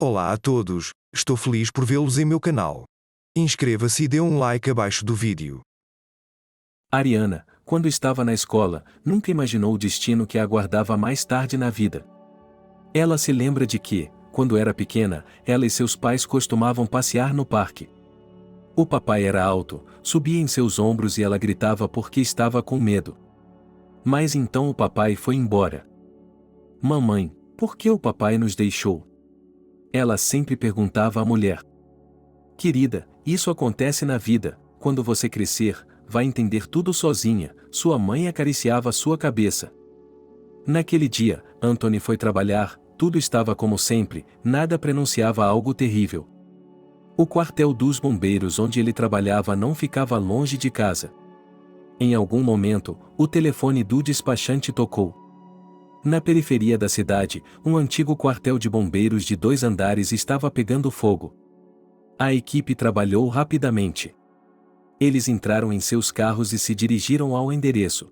Olá a todos, estou feliz por vê-los em meu canal. Inscreva-se e dê um like abaixo do vídeo. Ariana, quando estava na escola, nunca imaginou o destino que a aguardava mais tarde na vida. Ela se lembra de que, quando era pequena, ela e seus pais costumavam passear no parque. O papai era alto, subia em seus ombros e ela gritava porque estava com medo. Mas então o papai foi embora. Mamãe, por que o papai nos deixou? Ela sempre perguntava à mulher. Querida, isso acontece na vida, quando você crescer, vai entender tudo sozinha, sua mãe acariciava sua cabeça. Naquele dia, Anthony foi trabalhar, tudo estava como sempre, nada prenunciava algo terrível. O quartel dos bombeiros onde ele trabalhava não ficava longe de casa. Em algum momento, o telefone do despachante tocou. Na periferia da cidade, um antigo quartel de bombeiros de 2 andares estava pegando fogo. A equipe trabalhou rapidamente. Eles entraram em seus carros e se dirigiram ao endereço.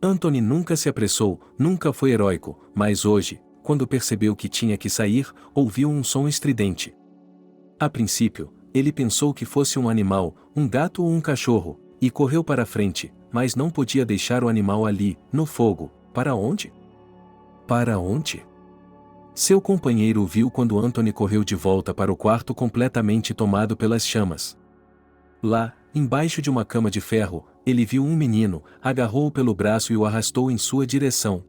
Anthony nunca se apressou, nunca foi heróico, mas hoje, quando percebeu que tinha que sair, ouviu um som estridente. A princípio, ele pensou que fosse um animal, um gato ou um cachorro, e correu para frente, mas não podia deixar o animal ali, no fogo. Para onde? Para onde? Seu companheiro o viu quando Anthony correu de volta para o quarto completamente tomado pelas chamas. Lá, embaixo de uma cama de ferro, ele viu um menino, agarrou-o pelo braço e o arrastou em sua direção.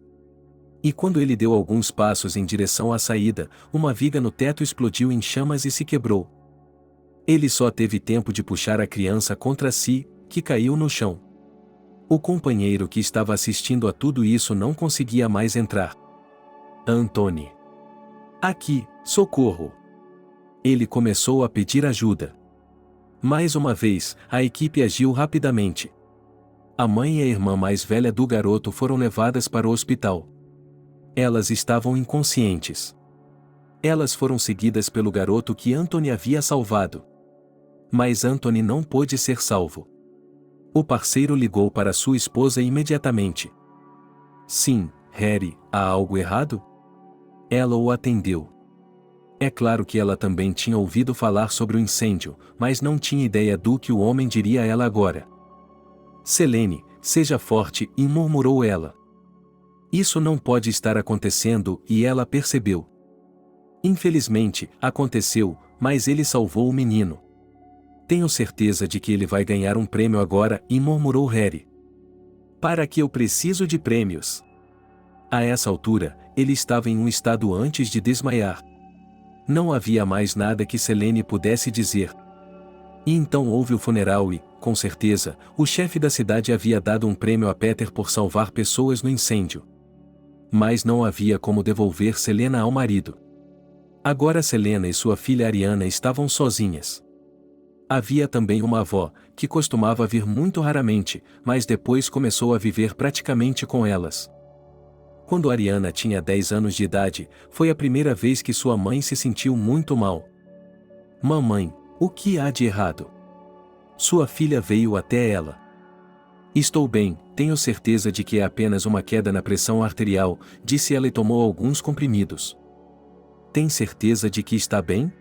E quando ele deu alguns passos em direção à saída, uma viga no teto explodiu em chamas e se quebrou. Ele só teve tempo de puxar a criança contra si, que caiu no chão. O companheiro que estava assistindo a tudo isso não conseguia mais entrar. Anthony. Aqui, socorro! Ele começou a pedir ajuda. Mais uma vez, a equipe agiu rapidamente. A mãe e a irmã mais velha do garoto foram levadas para o hospital. Elas estavam inconscientes. Elas foram seguidas pelo garoto que Anthony havia salvado. Mas Anthony não pôde ser salvo. O parceiro ligou para sua esposa imediatamente. Sim, Harry, há algo errado? Ela o atendeu. É claro que ela também tinha ouvido falar sobre o incêndio, mas não tinha ideia do que o homem diria a ela agora. Selene, seja forte, e murmurou ela. Isso não pode estar acontecendo, e ela percebeu. Infelizmente, aconteceu, mas ele salvou o menino. Tenho certeza de que ele vai ganhar um prêmio agora, e murmurou Harry. Para que eu preciso de prêmios? A essa altura, ele estava em um estado antes de desmaiar. Não havia mais nada que Selene pudesse dizer. E então houve o funeral e, com certeza, o chefe da cidade havia dado um prêmio a Peter por salvar pessoas no incêndio. Mas não havia como devolver Selena ao marido. Agora Selena e sua filha Ariana estavam sozinhas. Havia também uma avó, que costumava vir muito raramente, mas depois começou a viver praticamente com elas. Quando Ariana tinha 10 anos de idade, foi a primeira vez que sua mãe se sentiu muito mal. Mamãe, o que há de errado? Sua filha veio até ela. Estou bem, tenho certeza de que é apenas uma queda na pressão arterial, disse ela e tomou alguns comprimidos. Tem certeza de que está bem?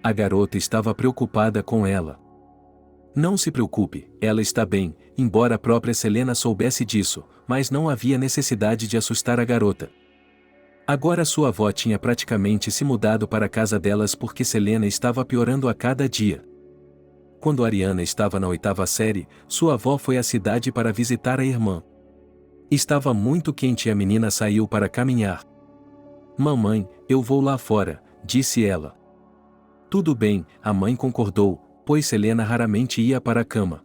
A garota estava preocupada com ela. Não se preocupe, ela está bem, embora a própria Selena soubesse disso, mas não havia necessidade de assustar a garota. Agora sua avó tinha praticamente se mudado para a casa delas porque Selena estava piorando a cada dia. Quando Ariana estava na 8ª série, sua avó foi à cidade para visitar a irmã. Estava muito quente e a menina saiu para caminhar. Mamãe, eu vou lá fora, disse ela. Tudo bem, a mãe concordou, pois Selena raramente ia para a cama.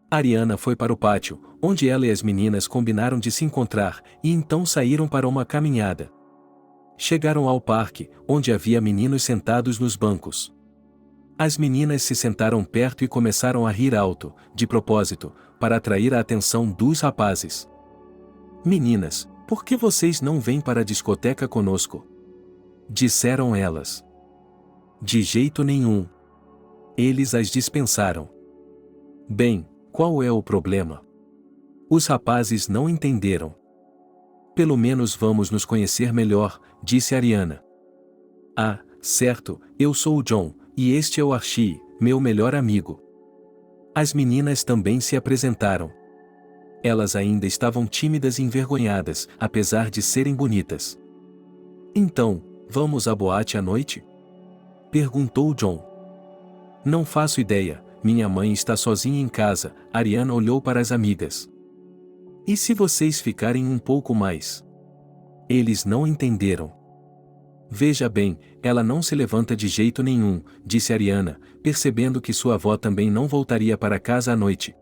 Ariana foi para o pátio, onde ela e as meninas combinaram de se encontrar, e então saíram para uma caminhada. Chegaram ao parque, onde havia meninos sentados nos bancos. As meninas se sentaram perto e começaram a rir alto, de propósito, para atrair a atenção dos rapazes. Meninas, por que vocês não vêm para a discoteca conosco? Disseram elas. De jeito nenhum. Eles as dispensaram. Bem, qual é o problema? Os rapazes não entenderam. Pelo menos vamos nos conhecer melhor, disse Ariana. Ah, certo, eu sou o John, e este é o Archie, meu melhor amigo. As meninas também se apresentaram. Elas ainda estavam tímidas e envergonhadas, apesar de serem bonitas. Então, vamos à boate à noite? Perguntou John. Não faço ideia, minha mãe está sozinha em casa, Ariana olhou para as amigas. E se vocês ficarem um pouco mais? Eles não entenderam. Veja bem, ela não se levanta de jeito nenhum, disse Ariana, percebendo que sua avó também não voltaria para casa à noite.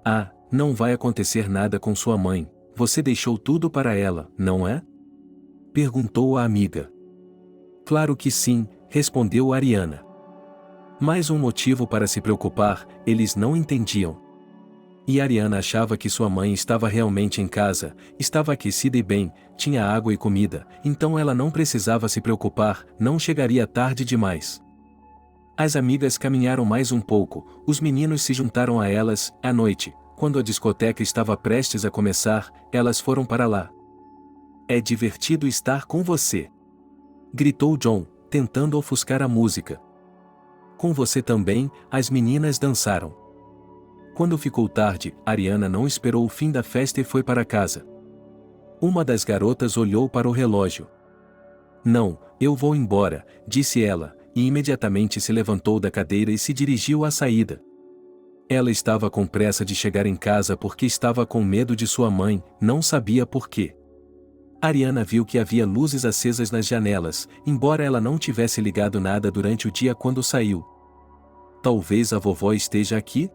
Ah, não vai acontecer nada com sua mãe, você deixou tudo para ela, não é? Perguntou a amiga. Claro que sim, respondeu Ariana. Mais um motivo para se preocupar, eles não entendiam. E Ariana achava que sua mãe estava realmente em casa, estava aquecida e bem, tinha água e comida, então ela não precisava se preocupar, não chegaria tarde demais. As amigas caminharam mais um pouco, os meninos se juntaram a elas, à noite, quando a discoteca estava prestes a começar, elas foram para lá. É divertido estar com você, gritou John, tentando ofuscar a música. Com você também, as meninas dançaram. Quando ficou tarde, Ariana não esperou o fim da festa e foi para casa. Uma das garotas olhou para o relógio. Não, eu vou embora, disse ela, e imediatamente se levantou da cadeira e se dirigiu à saída. Ela estava com pressa de chegar em casa porque estava com medo de sua mãe, não sabia por quê. Ariana viu que havia luzes acesas nas janelas, embora ela não tivesse ligado nada durante o dia quando saiu. Talvez a vovó esteja aqui?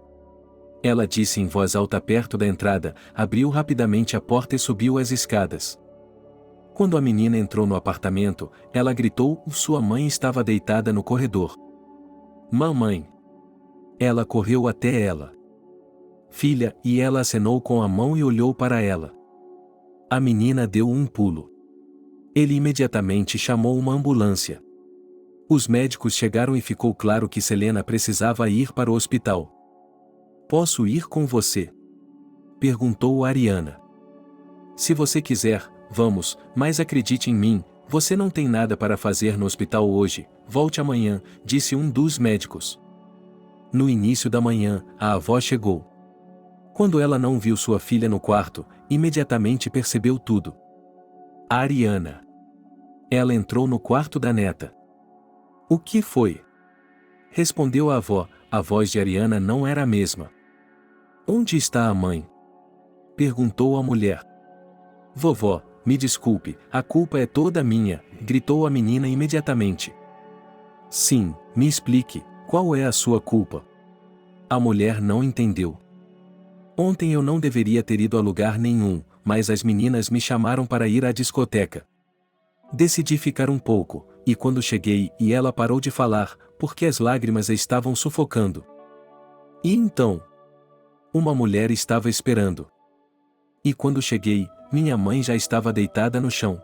Ela disse em voz alta perto da entrada, abriu rapidamente a porta e subiu as escadas. Quando a menina entrou no apartamento, ela gritou, sua mãe estava deitada no corredor. Mamãe! Ela correu até ela. Filha, e ela acenou com a mão e olhou para ela. A menina deu um pulo. Ele imediatamente chamou uma ambulância. Os médicos chegaram e ficou claro que Selena precisava ir para o hospital. Posso ir com você? Perguntou Ariana. Se você quiser, vamos, mas acredite em mim, você não tem nada para fazer no hospital hoje, volte amanhã, disse um dos médicos. No início da manhã, a avó chegou. Quando ela não viu sua filha no quarto, imediatamente percebeu tudo. Ariana. Ela entrou no quarto da neta. O que foi? Respondeu a avó, a voz de Ariana não era a mesma. Onde está a mãe? Perguntou a mulher. Vovó, me desculpe, a culpa é toda minha, gritou a menina imediatamente. Sim, me explique, qual é a sua culpa? A mulher não entendeu. Ontem eu não deveria ter ido a lugar nenhum, mas as meninas me chamaram para ir à discoteca. Decidi ficar um pouco, e quando cheguei e ela parou de falar, porque as lágrimas a estavam sufocando. E então? Uma mulher estava esperando. E quando cheguei, minha mãe já estava deitada no chão.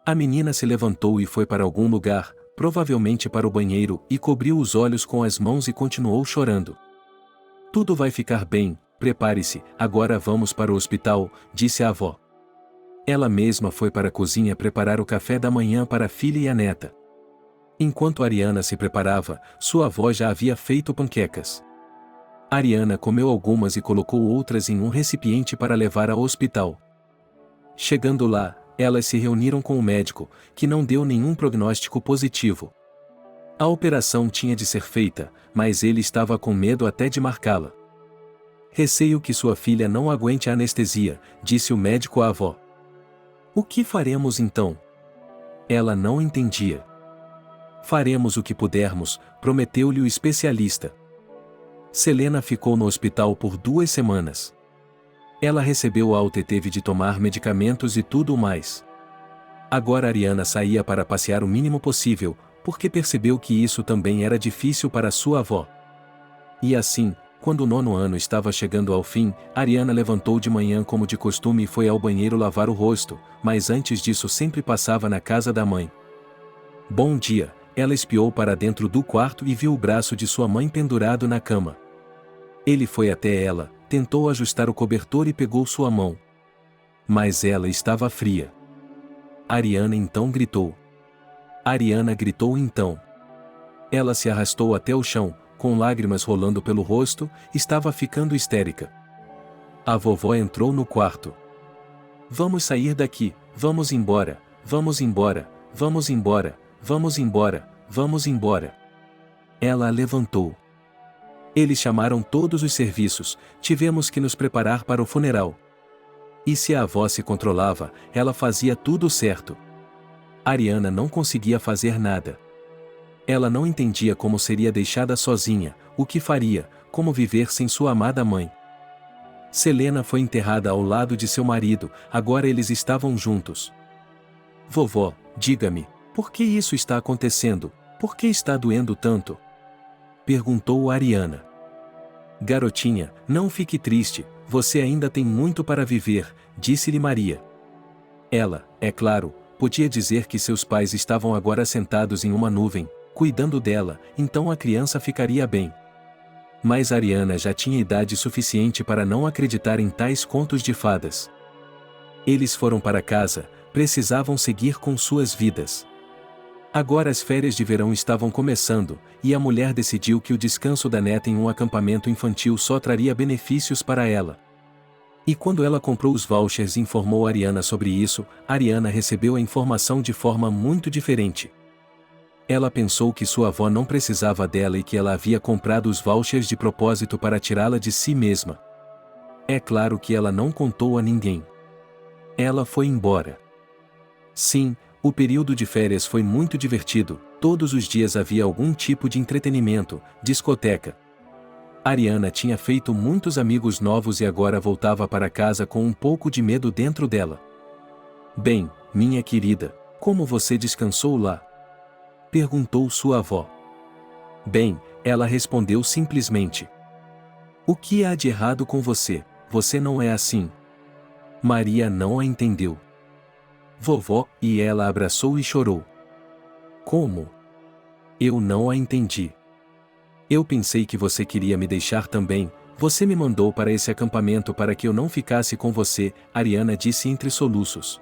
A menina se levantou e foi para algum lugar, provavelmente para o banheiro, e cobriu os olhos com as mãos e continuou chorando. Tudo vai ficar bem, prepare-se, agora vamos para o hospital, disse a avó. Ela mesma foi para a cozinha preparar o café da manhã para a filha e a neta. Enquanto Ariana se preparava, sua avó já havia feito panquecas. Ariana comeu algumas e colocou outras em um recipiente para levar ao hospital. Chegando lá, elas se reuniram com o médico, que não deu nenhum prognóstico positivo. A operação tinha de ser feita, mas ele estava com medo até de marcá-la. Receio que sua filha não aguente a anestesia, disse o médico à avó. O que faremos então? Ela não entendia. Faremos o que pudermos, prometeu-lhe o especialista. Selena ficou no hospital por 2 semanas. Ela recebeu alta e teve de tomar medicamentos e tudo mais. Agora Ariana saía para passear o mínimo possível, porque percebeu que isso também era difícil para sua avó. E assim, quando o 9º ano estava chegando ao fim, Ariana levantou de manhã como de costume e foi ao banheiro lavar o rosto, mas antes disso sempre passava na casa da mãe. Bom dia, ela espiou para dentro do quarto e viu o braço de sua mãe pendurado na cama. Ele foi até ela, tentou ajustar o cobertor e pegou sua mão. Mas ela estava fria. Ariana então gritou. Ariana gritou então. Ela se arrastou até o chão, com lágrimas rolando pelo rosto, estava ficando histérica. A vovó entrou no quarto. Vamos sair daqui, vamos embora, vamos embora, vamos embora, vamos embora, vamos embora. Ela a levantou. Eles chamaram todos os serviços, tivemos que nos preparar para o funeral. E se a avó se controlava, ela fazia tudo certo. Ariana não conseguia fazer nada. Ela não entendia como seria deixada sozinha, o que faria, como viver sem sua amada mãe. Selena foi enterrada ao lado de seu marido, agora eles estavam juntos. Vovó, diga-me, por que isso está acontecendo? Por que está doendo tanto? Perguntou Ariana. Garotinha, não fique triste, você ainda tem muito para viver, disse-lhe Maria. Ela, é claro, podia dizer que seus pais estavam agora sentados em uma nuvem, cuidando dela, então a criança ficaria bem. Mas Ariana já tinha idade suficiente para não acreditar em tais contos de fadas. Eles foram para casa, precisavam seguir com suas vidas. Agora as férias de verão estavam começando, e a mulher decidiu que o descanso da neta em um acampamento infantil só traria benefícios para ela. E quando ela comprou os vouchers e informou Ariana sobre isso, Ariana recebeu a informação de forma muito diferente. Ela pensou que sua avó não precisava dela e que ela havia comprado os vouchers de propósito para tirá-la de si mesma. É claro que ela não contou a ninguém. Ela foi embora. Sim, o período de férias foi muito divertido, todos os dias havia algum tipo de entretenimento, discoteca. Ariana tinha feito muitos amigos novos e agora voltava para casa com um pouco de medo dentro dela. Bem, minha querida, como você descansou lá? Perguntou sua avó. Bem, ela respondeu simplesmente. O que há de errado com você? Você não é assim. Maria não a entendeu. Vovó, e ela a abraçou e chorou. Como? Eu não a entendi. Eu pensei que você queria me deixar também, você me mandou para esse acampamento para que eu não ficasse com você, Ariana disse entre soluços.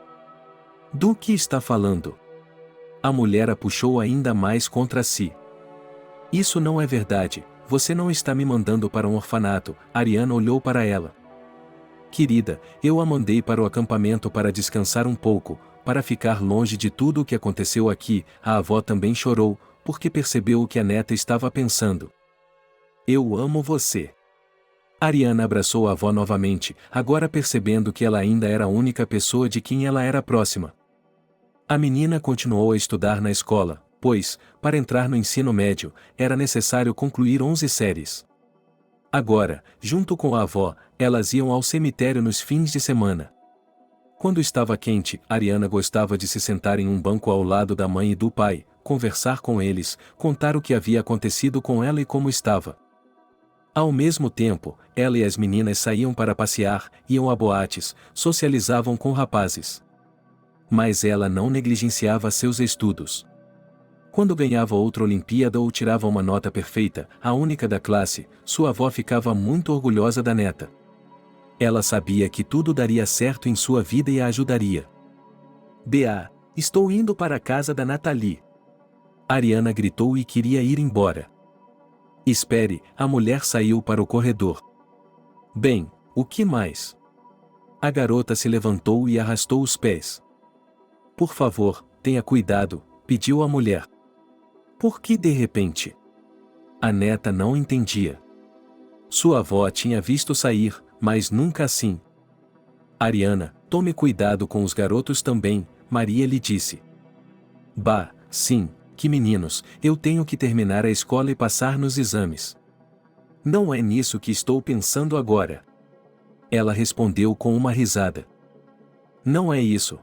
Do que está falando? A mulher a puxou ainda mais contra si. Isso não é verdade, você não está me mandando para um orfanato, Ariana olhou para ela. Querida, eu a mandei para o acampamento para descansar um pouco, para ficar longe de tudo o que aconteceu aqui, a avó também chorou, porque percebeu o que a neta estava pensando. Eu amo você. Ariana abraçou a avó novamente, agora percebendo que ela ainda era a única pessoa de quem ela era próxima. A menina continuou a estudar na escola, pois, para entrar no ensino médio, era necessário concluir 11 séries. Agora, junto com a avó, elas iam ao cemitério nos fins de semana. Quando estava quente, Ariana gostava de se sentar em um banco ao lado da mãe e do pai, conversar com eles, contar o que havia acontecido com ela e como estava. Ao mesmo tempo, ela e as meninas saíam para passear, iam a boates, socializavam com rapazes. Mas ela não negligenciava seus estudos. Quando ganhava outra Olimpíada ou tirava uma nota perfeita, a única da classe, sua avó ficava muito orgulhosa da neta. Ela sabia que tudo daria certo em sua vida e a ajudaria. Bea, estou indo para a casa da Nathalie. Ariana gritou e queria ir embora. Espere, a mulher saiu para o corredor. Bem, o que mais? A garota se levantou e arrastou os pés. Por favor, tenha cuidado, pediu a mulher. Por que de repente? A neta não entendia. Sua avó tinha visto sair, mas nunca assim. Ariana, tome cuidado com os garotos também, Maria lhe disse. Bah, sim, que meninos, eu tenho que terminar a escola e passar nos exames. Não é nisso que estou pensando agora. Ela respondeu com uma risada. Não é isso,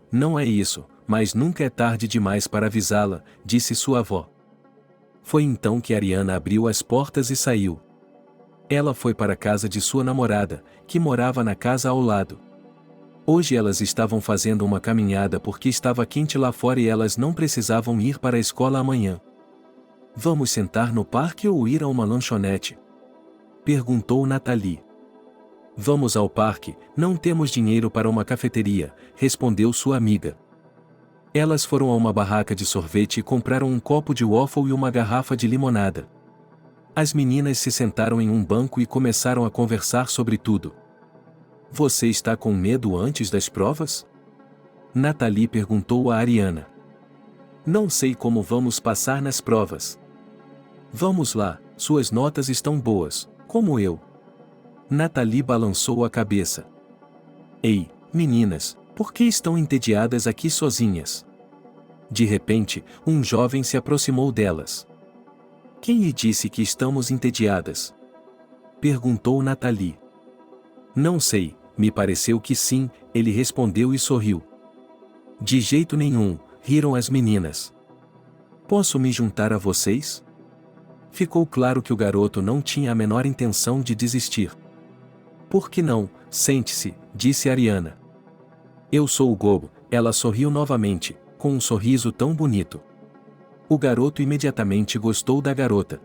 mas nunca é tarde demais para avisá-la, disse sua avó. Foi então que Ariana abriu as portas e saiu. Ela foi para a casa de sua namorada, que morava na casa ao lado. Hoje elas estavam fazendo uma caminhada porque estava quente lá fora e elas não precisavam ir para a escola amanhã. Vamos sentar no parque ou ir a uma lanchonete? Perguntou Nathalie. Vamos ao parque, não temos dinheiro para uma cafeteria, respondeu sua amiga. Elas foram a uma barraca de sorvete e compraram um copo de waffle e uma garrafa de limonada. As meninas se sentaram em um banco e começaram a conversar sobre tudo. Você está com medo antes das provas? Nathalie perguntou a Ariana. Não sei como vamos passar nas provas. Vamos lá, suas notas estão boas, como eu. Nathalie balançou a cabeça. Ei, meninas, por que estão entediadas aqui sozinhas? De repente, um jovem se aproximou delas. Quem lhe disse que estamos entediadas? Perguntou Nathalie. Não sei, me pareceu que sim, ele respondeu e sorriu. De jeito nenhum, riram as meninas. Posso me juntar a vocês? Ficou claro que o garoto não tinha a menor intenção de desistir. Por que não? Sente-se, disse Ariana. Eu sou o Gobo, ela sorriu novamente, com um sorriso tão bonito. O garoto imediatamente gostou da garota.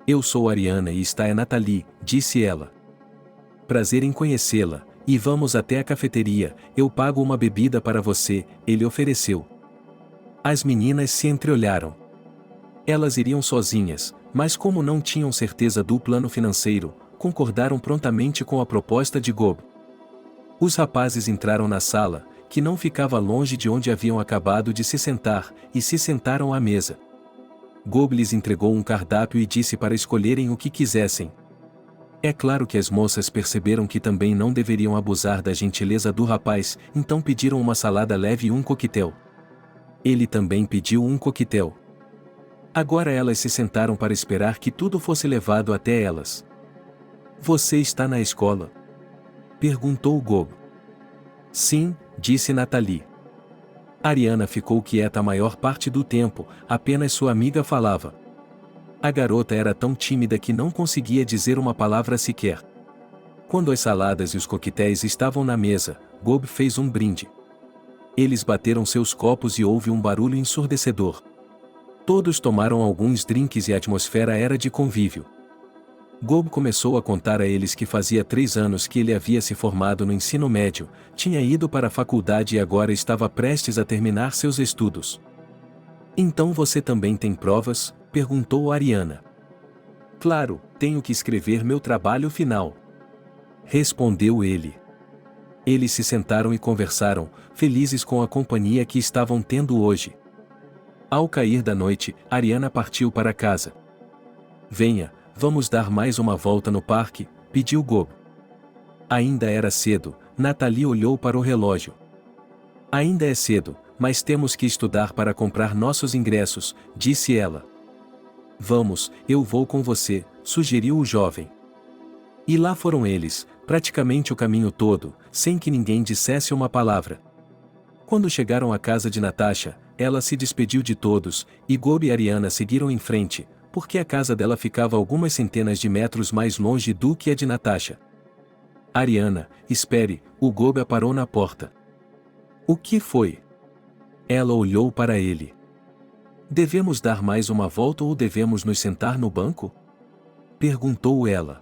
Eu sou Ariana e esta é Nathalie, disse ela. Prazer em conhecê-la, e vamos até a cafeteria, eu pago uma bebida para você, ele ofereceu. As meninas se entreolharam. Elas iriam sozinhas, mas como não tinham certeza do plano financeiro, concordaram prontamente com a proposta de Gob. Os rapazes entraram na sala, que não ficava longe de onde haviam acabado de se sentar, e se sentaram à mesa. Gob lhes entregou um cardápio e disse para escolherem o que quisessem. É claro que as moças perceberam que também não deveriam abusar da gentileza do rapaz, então pediram uma salada leve e um coquetel. Ele também pediu um coquetel. Agora elas se sentaram para esperar que tudo fosse levado até elas. Você está na escola? Perguntou Gob. Sim, disse Nathalie. Ariana ficou quieta a maior parte do tempo, apenas sua amiga falava. A garota era tão tímida que não conseguia dizer uma palavra sequer. Quando as saladas e os coquetéis estavam na mesa, Gob fez um brinde. Eles bateram seus copos e houve um barulho ensurdecedor. Todos tomaram alguns drinks e a atmosfera era de convívio. Gob começou a contar a eles que fazia 3 anos que ele havia se formado no ensino médio, tinha ido para a faculdade e agora estava prestes a terminar seus estudos. Então você também tem provas? Perguntou Ariana. Claro, tenho que escrever meu trabalho final. Respondeu ele. Eles se sentaram e conversaram, felizes com a companhia que estavam tendo hoje. Ao cair da noite, Ariana partiu para casa. Venha, vamos dar mais uma volta no parque, pediu Gob. Ainda era cedo, Nathalie olhou para o relógio. Ainda é cedo, mas temos que estudar para comprar nossos ingressos, disse ela. Vamos, eu vou com você, sugeriu o jovem. E lá foram eles, praticamente o caminho todo, sem que ninguém dissesse uma palavra. Quando chegaram à casa de Natasha, ela se despediu de todos, e Gob e Ariana seguiram em frente, porque a casa dela ficava algumas centenas de metros mais longe do que a de Natasha. Ariana, espere, o Gob a parou na porta. O que foi? Ela olhou para ele. Devemos dar mais uma volta ou devemos nos sentar no banco? Perguntou ela.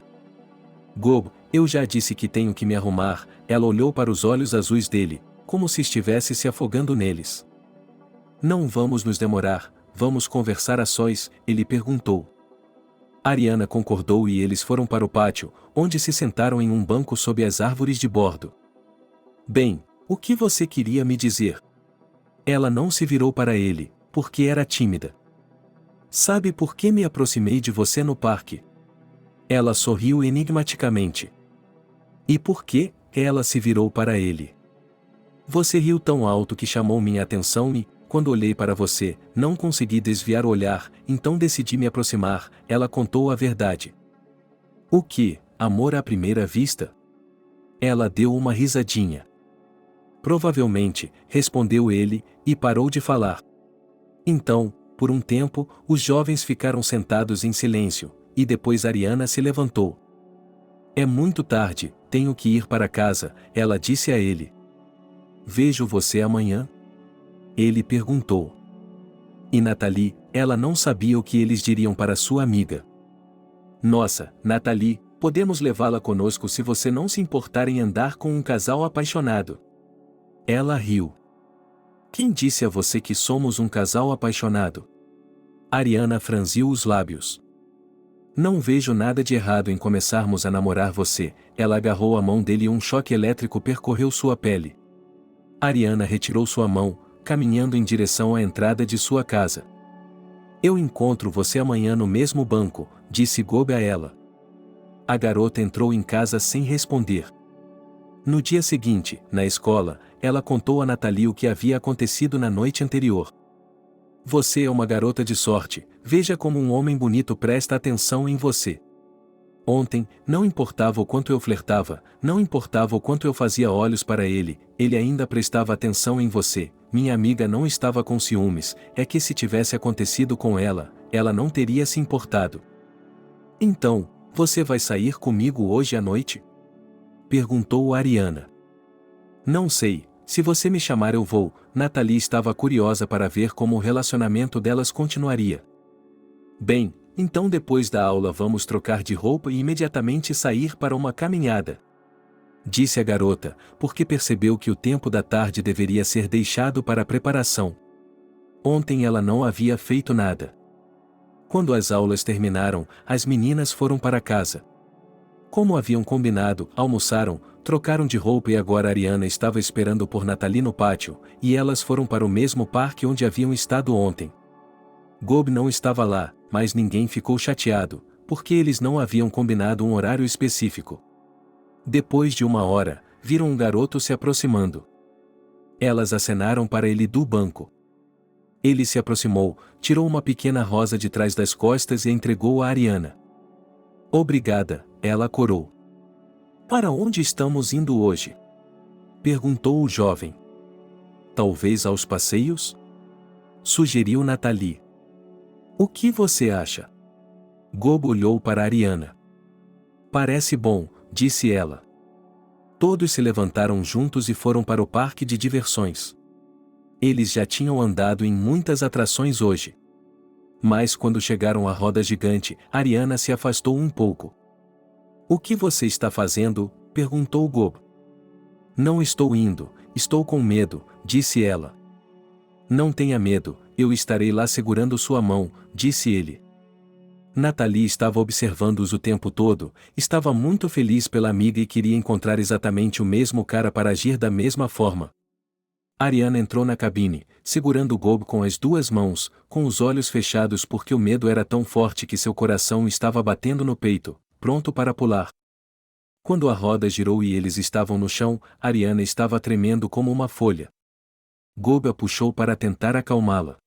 Gob, eu já disse que tenho que me arrumar, ela olhou para os olhos azuis dele, como se estivesse se afogando neles. Não vamos nos demorar, vamos conversar a sós, ele perguntou. Ariana concordou e eles foram para o pátio, onde se sentaram em um banco sob as árvores de bordo. Bem, o que você queria me dizer? Ela não se virou para ele, porque era tímida. Sabe por que me aproximei de você no parque? Ela sorriu enigmaticamente. E por que? Ela se virou para ele. Você riu tão alto que chamou minha atenção e, quando olhei para você, não consegui desviar o olhar, então decidi me aproximar, ela contou a verdade. O que? Amor à primeira vista? Ela deu uma risadinha. Provavelmente, respondeu ele, e parou de falar. Então, por um tempo, os jovens ficaram sentados em silêncio, e depois Ariana se levantou. É muito tarde, tenho que ir para casa, ela disse a ele. Vejo você amanhã? Ele perguntou. E Nathalie, ela não sabia o que eles diriam para sua amiga. Nossa, Nathalie, podemos levá-la conosco se você não se importar em andar com um casal apaixonado. Ela riu. Quem disse a você que somos um casal apaixonado? Ariana franziu os lábios. Não vejo nada de errado em começarmos a namorar você. Ela agarrou a mão dele e um choque elétrico percorreu sua pele. Ariana retirou sua mão, caminhando em direção à entrada de sua casa. Eu encontro você amanhã no mesmo banco, disse Gob a ela. A garota entrou em casa sem responder. No dia seguinte, na escola, ela contou a Nathalie o que havia acontecido na noite anterior. Você é uma garota de sorte, veja como um homem bonito presta atenção em você. Ontem, não importava o quanto eu flertava, não importava o quanto eu fazia olhos para ele, ele ainda prestava atenção em você. Minha amiga não estava com ciúmes, é que se tivesse acontecido com ela, ela não teria se importado. Então, você vai sair comigo hoje à noite? Perguntou Ariana. Não sei, se você me chamar eu vou. Nathalie estava curiosa para ver como o relacionamento delas continuaria. Bem, então depois da aula vamos trocar de roupa e imediatamente sair para uma caminhada. Disse a garota, porque percebeu que o tempo da tarde deveria ser deixado para a preparação. Ontem ela não havia feito nada. Quando as aulas terminaram, as meninas foram para casa. Como haviam combinado, almoçaram, trocaram de roupa e agora Ariana estava esperando por Nathalie no pátio, e elas foram para o mesmo parque onde haviam estado ontem. Gob não estava lá, mas ninguém ficou chateado, porque eles não haviam combinado um horário específico. Depois de 1 hora, viram um garoto se aproximando. Elas acenaram para ele do banco. Ele se aproximou, tirou uma pequena rosa de trás das costas e entregou a Ariana. Obrigada, ela corou. Para onde estamos indo hoje? Perguntou o jovem. Talvez aos passeios? Sugeriu Nathalie. O que você acha? Gob olhou para Ariana. Parece bom, disse ela. Todos se levantaram juntos e foram para o parque de diversões. Eles já tinham andado em muitas atrações hoje. Mas quando chegaram à roda gigante, Ariana se afastou um pouco. O que você está fazendo? Perguntou Gob. Não estou indo, estou com medo, disse ela. Não tenha medo, eu estarei lá segurando sua mão, disse ele. Nathalie estava observando-os o tempo todo, estava muito feliz pela amiga e queria encontrar exatamente o mesmo cara para agir da mesma forma. Ariana entrou na cabine, segurando Gob com as 2 mãos, com os olhos fechados porque o medo era tão forte que seu coração estava batendo no peito, pronto para pular. Quando a roda girou e eles estavam no chão, Ariana estava tremendo como uma folha. Gob a puxou para tentar acalmá-la.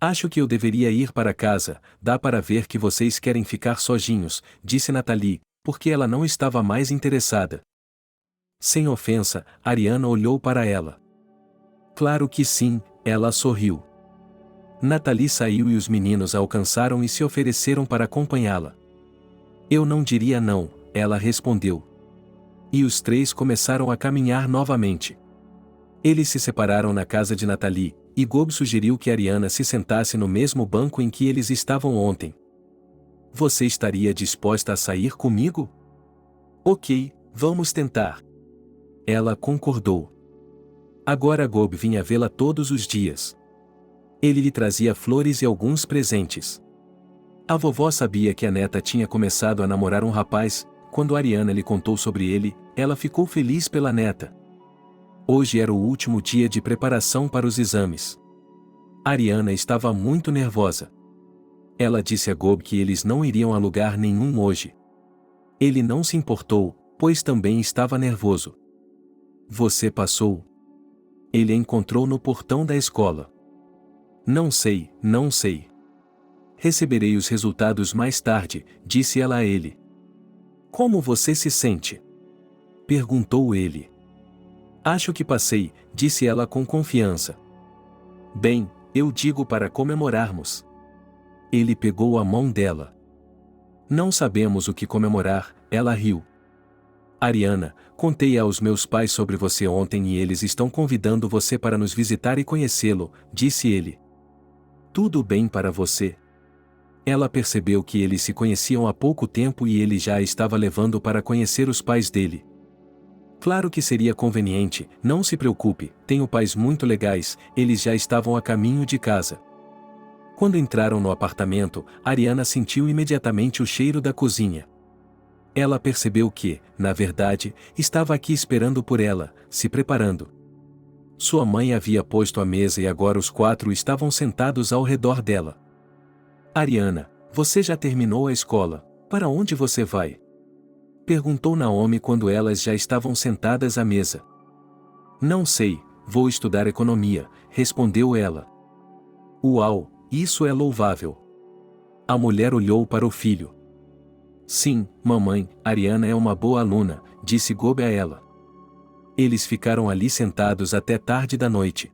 Acho que eu deveria ir para casa, dá para ver que vocês querem ficar sozinhos, disse Nathalie, porque ela não estava mais interessada. Sem ofensa, Ariana olhou para ela. Claro que sim, ela sorriu. Nathalie saiu e os meninos a alcançaram e se ofereceram para acompanhá-la. Eu não diria não, ela respondeu. E os 3 começaram a caminhar novamente. Eles se separaram na casa de Nathalie, e Gob sugeriu que Ariana se sentasse no mesmo banco em que eles estavam ontem. Você estaria disposta a sair comigo? Ok, vamos tentar. Ela concordou. Agora Gob vinha vê-la todos os dias. Ele lhe trazia flores e alguns presentes. A vovó sabia que a neta tinha começado a namorar um rapaz. Quando Ariana lhe contou sobre ele, ela ficou feliz pela neta. Hoje era o último dia de preparação para os exames. Ariana estava muito nervosa. Ela disse a Gob que eles não iriam a lugar nenhum hoje. Ele não se importou, pois também estava nervoso. Você passou? Ele a encontrou no portão da escola. Não sei, não sei. Receberei os resultados mais tarde, disse ela a ele. Como você se sente? Perguntou ele. Acho que passei, disse ela com confiança. Bem, eu digo para comemorarmos. Ele pegou a mão dela. Não sabemos o que comemorar, ela riu. Ariana, contei aos meus pais sobre você ontem e eles estão convidando você para nos visitar e conhecê-lo, disse ele. Tudo bem para você? Ela percebeu que eles se conheciam há pouco tempo e ele já a estava levando para conhecer os pais dele. Claro que seria conveniente, não se preocupe, tenho pais muito legais, eles já estavam a caminho de casa. Quando entraram no apartamento, Ariana sentiu imediatamente o cheiro da cozinha. Ela percebeu que, na verdade, estava aqui esperando por ela, se preparando. Sua mãe havia posto a mesa e agora os 4 estavam sentados ao redor dela. Ariana, você já terminou a escola, para onde você vai? Perguntou Naomi quando elas já estavam sentadas à mesa. Não sei, vou estudar economia, respondeu ela. Uau, isso é louvável. A mulher olhou para o filho. Sim, mamãe, Ariana é uma boa aluna, disse Gob a ela. Eles ficaram ali sentados até tarde da noite.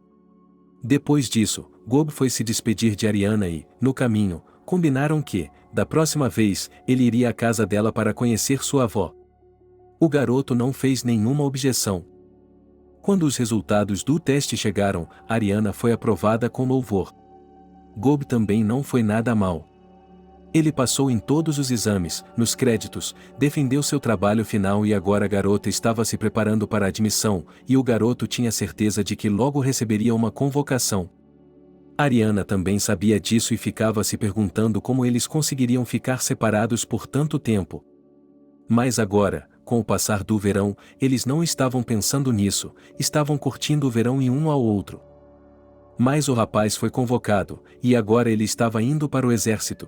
Depois disso, Gob foi se despedir de Ariana e, no caminho, combinaram que, da próxima vez, ele iria à casa dela para conhecer sua avó. O garoto não fez nenhuma objeção. Quando os resultados do teste chegaram, Ariana foi aprovada com louvor. Gob também não foi nada mal. Ele passou em todos os exames, nos créditos, defendeu seu trabalho final e agora a garota estava se preparando para a admissão, e o garoto tinha certeza de que logo receberia uma convocação. Ariana também sabia disso e ficava se perguntando como eles conseguiriam ficar separados por tanto tempo. Mas agora, com o passar do verão, eles não estavam pensando nisso, estavam curtindo o verão e um ao outro. Mas o rapaz foi convocado, e agora ele estava indo para o exército.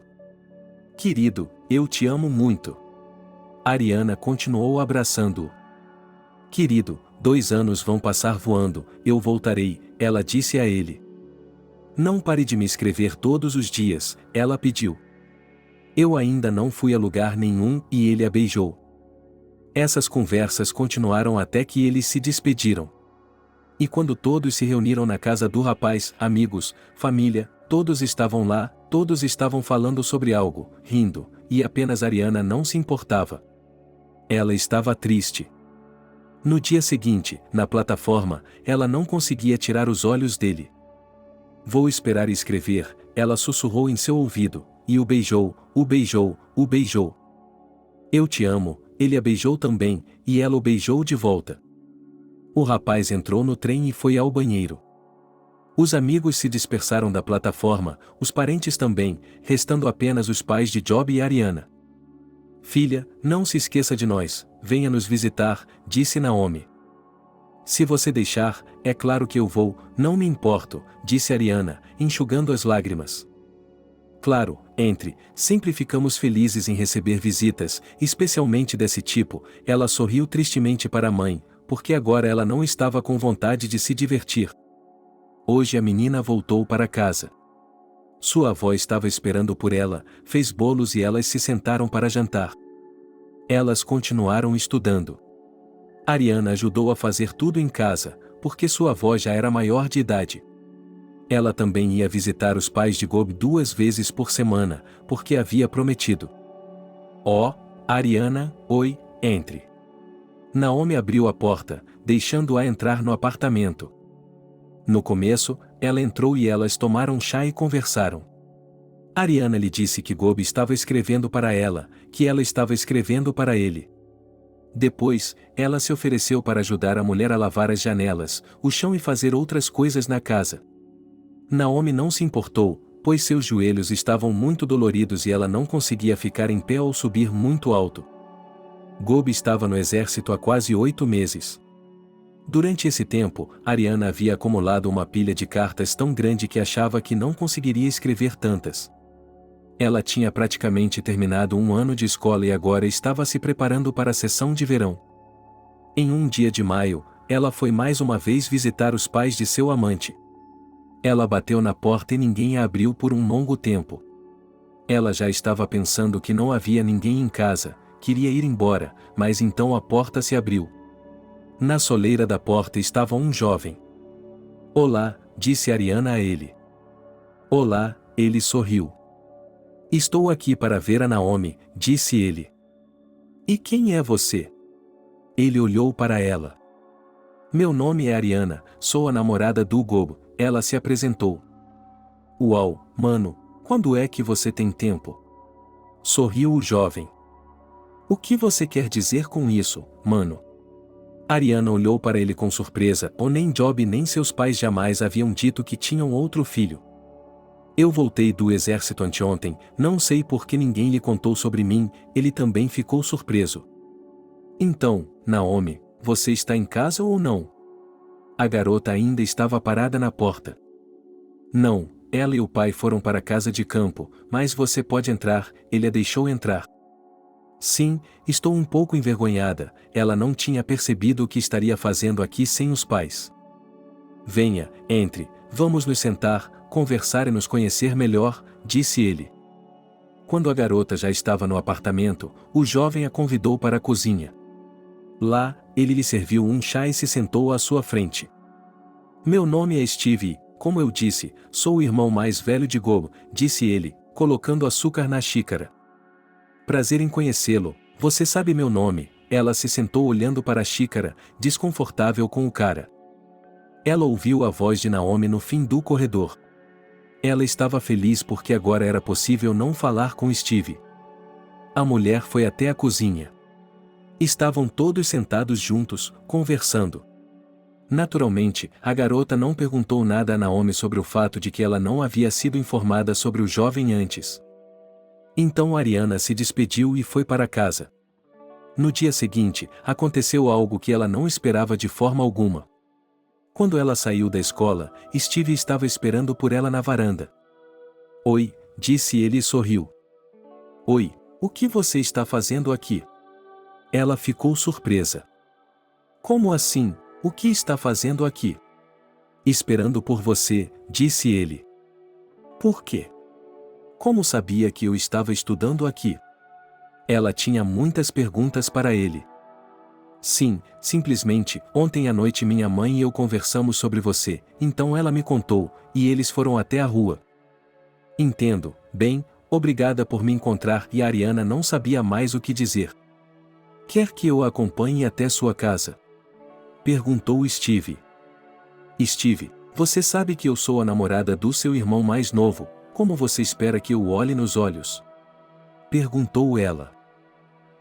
Querido, eu te amo muito. Ariana continuou abraçando-o. Querido, 2 anos vão passar voando, eu voltarei, ela disse a ele. Não pare de me escrever todos os dias, ela pediu. Eu ainda não fui a lugar nenhum e ele a beijou. Essas conversas continuaram até que eles se despediram. E quando todos se reuniram na casa do rapaz, amigos, família, todos estavam lá, todos estavam falando sobre algo, rindo, e apenas Ariana não se importava. Ela estava triste. No dia seguinte, na plataforma, ela não conseguia tirar os olhos dele. Vou esperar e escrever, ela sussurrou em seu ouvido, e o beijou, o beijou, o beijou. Eu te amo, ele a beijou também, e ela o beijou de volta. O rapaz entrou no trem e foi ao banheiro. Os amigos se dispersaram da plataforma, os parentes também, restando apenas os pais de Job e Ariana. Filha, não se esqueça de nós, venha nos visitar, disse Naomi. Se você deixar, é claro que eu vou, não me importo, disse Ariana, enxugando as lágrimas. Claro, sempre ficamos felizes em receber visitas, especialmente desse tipo, ela sorriu tristemente para a mãe, porque agora ela não estava com vontade de se divertir. Hoje a menina voltou para casa. Sua avó estava esperando por ela, fez bolos e elas se sentaram para jantar. Elas continuaram estudando. Ariana ajudou a fazer tudo em casa, porque sua avó já era maior de idade. Ela também ia visitar os pais de Gob 2 vezes por semana, porque havia prometido. Ariana, oi, entre. Naomi abriu a porta, deixando-a entrar no apartamento. No começo, ela entrou e elas tomaram chá e conversaram. Ariana lhe disse que Gob estava escrevendo para ela, que ela estava escrevendo para ele. Depois, ela se ofereceu para ajudar a mulher a lavar as janelas, o chão e fazer outras coisas na casa. Naomi não se importou, pois seus joelhos estavam muito doloridos e ela não conseguia ficar em pé ou subir muito alto. Gob estava no exército há quase 8 meses. Durante esse tempo, Ariana havia acumulado uma pilha de cartas tão grande que achava que não conseguiria escrever tantas. Ela tinha praticamente terminado 1 ano de escola e agora estava se preparando para a sessão de verão. Em um dia de maio, ela foi mais uma vez visitar os pais de seu amante. Ela bateu na porta e ninguém a abriu por um longo tempo. Ela já estava pensando que não havia ninguém em casa, queria ir embora, mas então a porta se abriu. Na soleira da porta estava um jovem. Olá, disse Ariana a ele. Olá, ele sorriu. Estou aqui para ver a Naomi, disse ele. E quem é você? Ele olhou para ela. Meu nome é Ariana, sou a namorada do Gob, ela se apresentou. Uau, mano, quando é que você tem tempo? Sorriu o jovem. O que você quer dizer com isso, mano? Ariana olhou para ele com surpresa, nem Job nem seus pais jamais haviam dito que tinham outro filho. Eu voltei do exército anteontem, não sei por que ninguém lhe contou sobre mim, ele também ficou surpreso. Então, Naomi, você está em casa ou não? A garota ainda estava parada na porta. Não, ela e o pai foram para a casa de campo, mas você pode entrar, ele a deixou entrar. Sim, estou um pouco envergonhada, ela não tinha percebido o que estaria fazendo aqui sem os pais. Venha, entre, vamos nos sentar, conversar e nos conhecer melhor, disse ele. Quando a garota já estava no apartamento, o jovem a convidou para a cozinha. Lá, ele lhe serviu um chá e se sentou à sua frente. Meu nome é Steve, como eu disse, sou o irmão mais velho de Gobo, disse ele, colocando açúcar na xícara. Prazer em conhecê-lo, você sabe meu nome, ela se sentou olhando para a xícara, desconfortável com o cara. Ela ouviu a voz de Naomi no fim do corredor. Ela estava feliz porque agora era possível não falar com Steve. A mulher foi até a cozinha. Estavam todos sentados juntos, conversando. Naturalmente, a garota não perguntou nada a Naomi sobre o fato de que ela não havia sido informada sobre o jovem antes. Então Ariana se despediu e foi para casa. No dia seguinte, aconteceu algo que ela não esperava de forma alguma. Quando ela saiu da escola, Steve estava esperando por ela na varanda. Oi, disse ele e sorriu. Oi, o que você está fazendo aqui? Ela ficou surpresa. Como assim, o que está fazendo aqui? Esperando por você, disse ele. Por quê? Como sabia que eu estava estudando aqui? Ela tinha muitas perguntas para ele. Sim, simplesmente, ontem à noite minha mãe e eu conversamos sobre você, então ela me contou, e eles foram até a rua. Entendo, bem, obrigada por me encontrar e a Ariana não sabia mais o que dizer. Quer que eu a acompanhe até sua casa? Perguntou Steve. Steve, você sabe que eu sou a namorada do seu irmão mais novo, como você espera que eu o olhe nos olhos? Perguntou ela.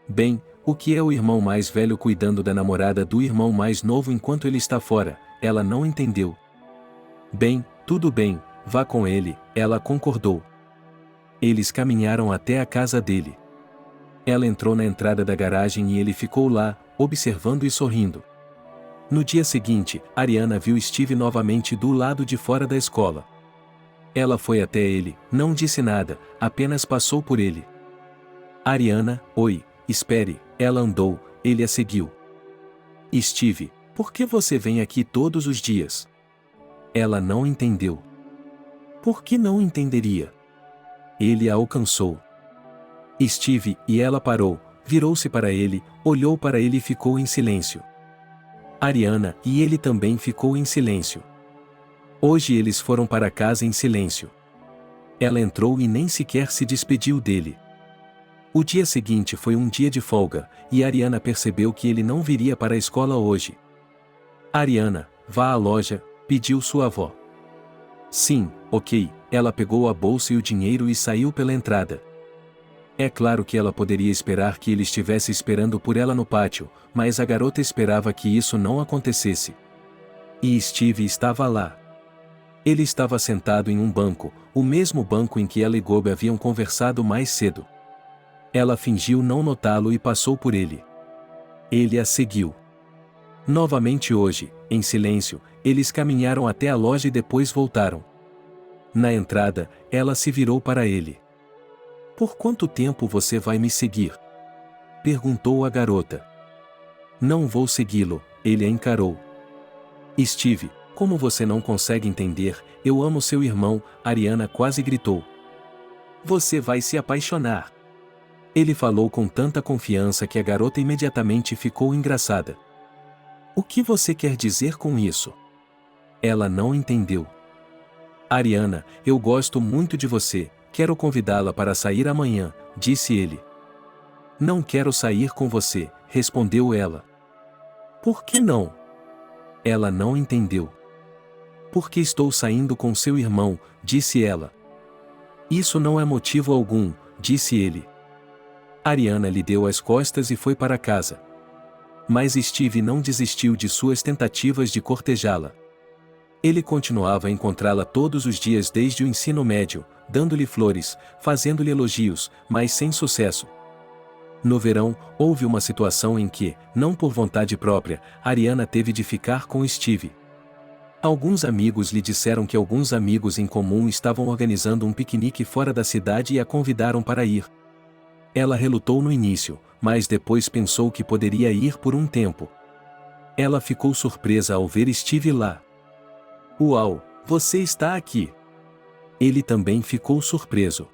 Bem, o que é o irmão mais velho cuidando da namorada do irmão mais novo enquanto ele está fora? Ela não entendeu. Bem, tudo bem, vá com ele, ela concordou. Eles caminharam até a casa dele. Ela entrou na entrada da garagem e ele ficou lá, observando e sorrindo. No dia seguinte, Ariana viu Steve novamente do lado de fora da escola. Ela foi até ele, não disse nada, apenas passou por ele. Ariana, oi, espere, ela andou, ele a seguiu. Steve, por que você vem aqui todos os dias? Ela não entendeu. Por que não entenderia? Ele a alcançou. Steve, e ela parou, virou-se para ele, olhou para ele e ficou em silêncio. Ariana, e ele também ficou em silêncio. Hoje eles foram para casa em silêncio. Ela entrou e nem sequer se despediu dele. O dia seguinte foi um dia de folga, e Ariana percebeu que ele não viria para a escola hoje. Ariana, vá à loja, pediu sua avó. Sim, ok, ela pegou a bolsa e o dinheiro e saiu pela entrada. É claro que ela poderia esperar que ele estivesse esperando por ela no pátio, mas a garota esperava que isso não acontecesse. E Steve estava lá. Ele estava sentado em um banco, o mesmo banco em que ela e Gobe haviam conversado mais cedo. Ela fingiu não notá-lo e passou por ele. Ele a seguiu. Novamente hoje, em silêncio, eles caminharam até a loja e depois voltaram. Na entrada, ela se virou para ele. Por quanto tempo você vai me seguir? Perguntou a garota. Não vou segui-lo, ele a encarou. Steve, como você não consegue entender, eu amo seu irmão, Ariana quase gritou. Você vai se apaixonar. Ele falou com tanta confiança que a garota imediatamente ficou engraçada. O que você quer dizer com isso? Ela não entendeu. Ariana, eu gosto muito de você, quero convidá-la para sair amanhã, disse ele. Não quero sair com você, respondeu ela. Por que não? Ela não entendeu. Porque estou saindo com seu irmão, disse ela. Isso não é motivo algum, disse ele. Ariana lhe deu as costas e foi para casa. Mas Steve não desistiu de suas tentativas de cortejá-la. Ele continuava a encontrá-la todos os dias desde o ensino médio, dando-lhe flores, fazendo-lhe elogios, mas sem sucesso. No verão, houve uma situação em que, não por vontade própria, Ariana teve de ficar com Steve. Alguns amigos lhe disseram que alguns amigos em comum estavam organizando um piquenique fora da cidade e a convidaram para ir. Ela relutou no início, mas depois pensou que poderia ir por um tempo. Ela ficou surpresa ao ver Steve lá. "Uau, você está aqui!" Ele também ficou surpreso.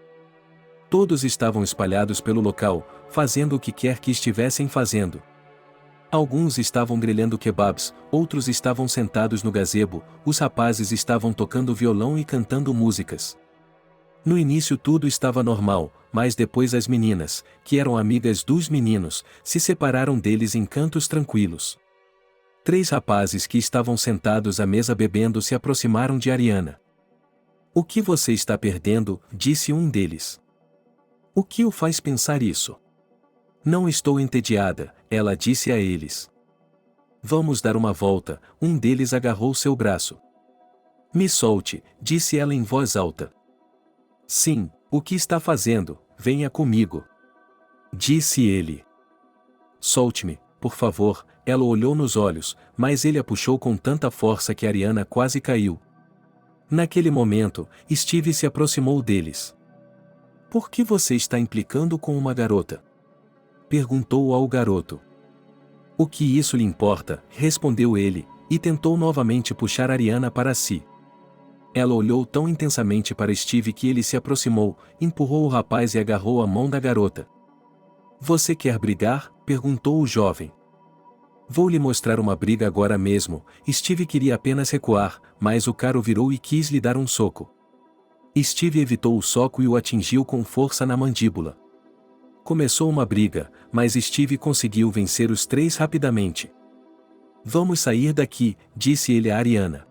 Todos estavam espalhados pelo local, fazendo o que quer que estivessem fazendo. Alguns estavam grelhando kebabs, outros estavam sentados no gazebo, os rapazes estavam tocando violão e cantando músicas. No início tudo estava normal, mas depois as meninas, que eram amigas dos meninos, se separaram deles em cantos tranquilos. 3 rapazes que estavam sentados à mesa bebendo se aproximaram de Ariana. "O que você está perdendo?", disse um deles. "O que o faz pensar isso?" "Não estou entediada", ela disse a eles. "Vamos dar uma volta", um deles agarrou seu braço. "Me solte", disse ela em voz alta. "Sim, o que está fazendo? Venha comigo", disse ele. "Solte-me, por favor", ela olhou nos olhos, mas ele a puxou com tanta força que Ariana quase caiu. Naquele momento, Steve se aproximou deles. "Por que você está implicando com uma garota?", perguntou ao garoto. "O que isso lhe importa?", respondeu ele, e tentou novamente puxar Ariana para si. Ela olhou tão intensamente para Steve que ele se aproximou, empurrou o rapaz e agarrou a mão da garota. "Você quer brigar?", perguntou o jovem. "Vou lhe mostrar uma briga agora mesmo." Steve queria apenas recuar, mas o cara o virou e quis lhe dar um soco. Steve evitou o soco e o atingiu com força na mandíbula. Começou uma briga, mas Steve conseguiu vencer os 3 rapidamente. "Vamos sair daqui", disse ele a Ariana.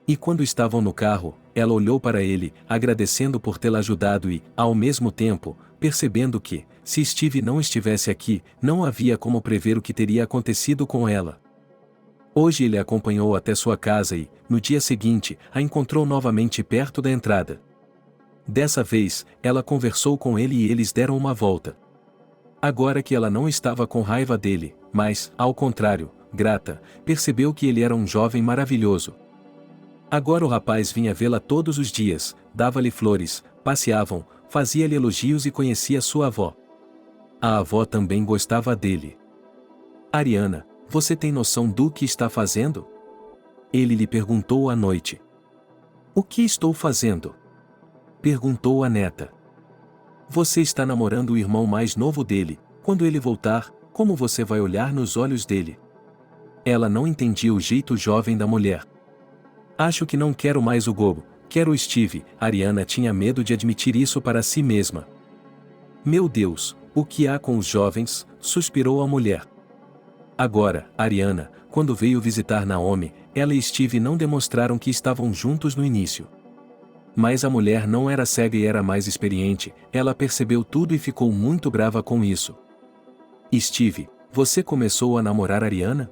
E quando estavam no carro, ela olhou para ele, agradecendo por tê-la ajudado e, ao mesmo tempo, percebendo que, se Steve não estivesse aqui, não havia como prever o que teria acontecido com ela. Hoje ele a acompanhou até sua casa e, no dia seguinte, a encontrou novamente perto da entrada. Dessa vez, ela conversou com ele e eles deram uma volta. Agora que ela não estava com raiva dele, mas, ao contrário, grata, percebeu que ele era um jovem maravilhoso. Agora o rapaz vinha vê-la todos os dias, dava-lhe flores, passeavam, fazia-lhe elogios e conhecia sua avó. A avó também gostava dele. "Ariana, você tem noção do que está fazendo?", ele lhe perguntou à noite. "O que estou fazendo?", perguntou a neta. "Você está namorando o irmão mais novo dele. Quando ele voltar, como você vai olhar nos olhos dele?" Ela não entendia o jeito jovem da mulher. "Acho que não quero mais o Gobo, quero o Steve." Ariana tinha medo de admitir isso para si mesma. "Meu Deus, o que há com os jovens?", suspirou a mulher. Agora, Ariana, quando veio visitar Naomi, ela e Steve não demonstraram que estavam juntos no início. Mas a mulher não era cega e era mais experiente, ela percebeu tudo e ficou muito brava com isso. "Steve, você começou a namorar Ariana?",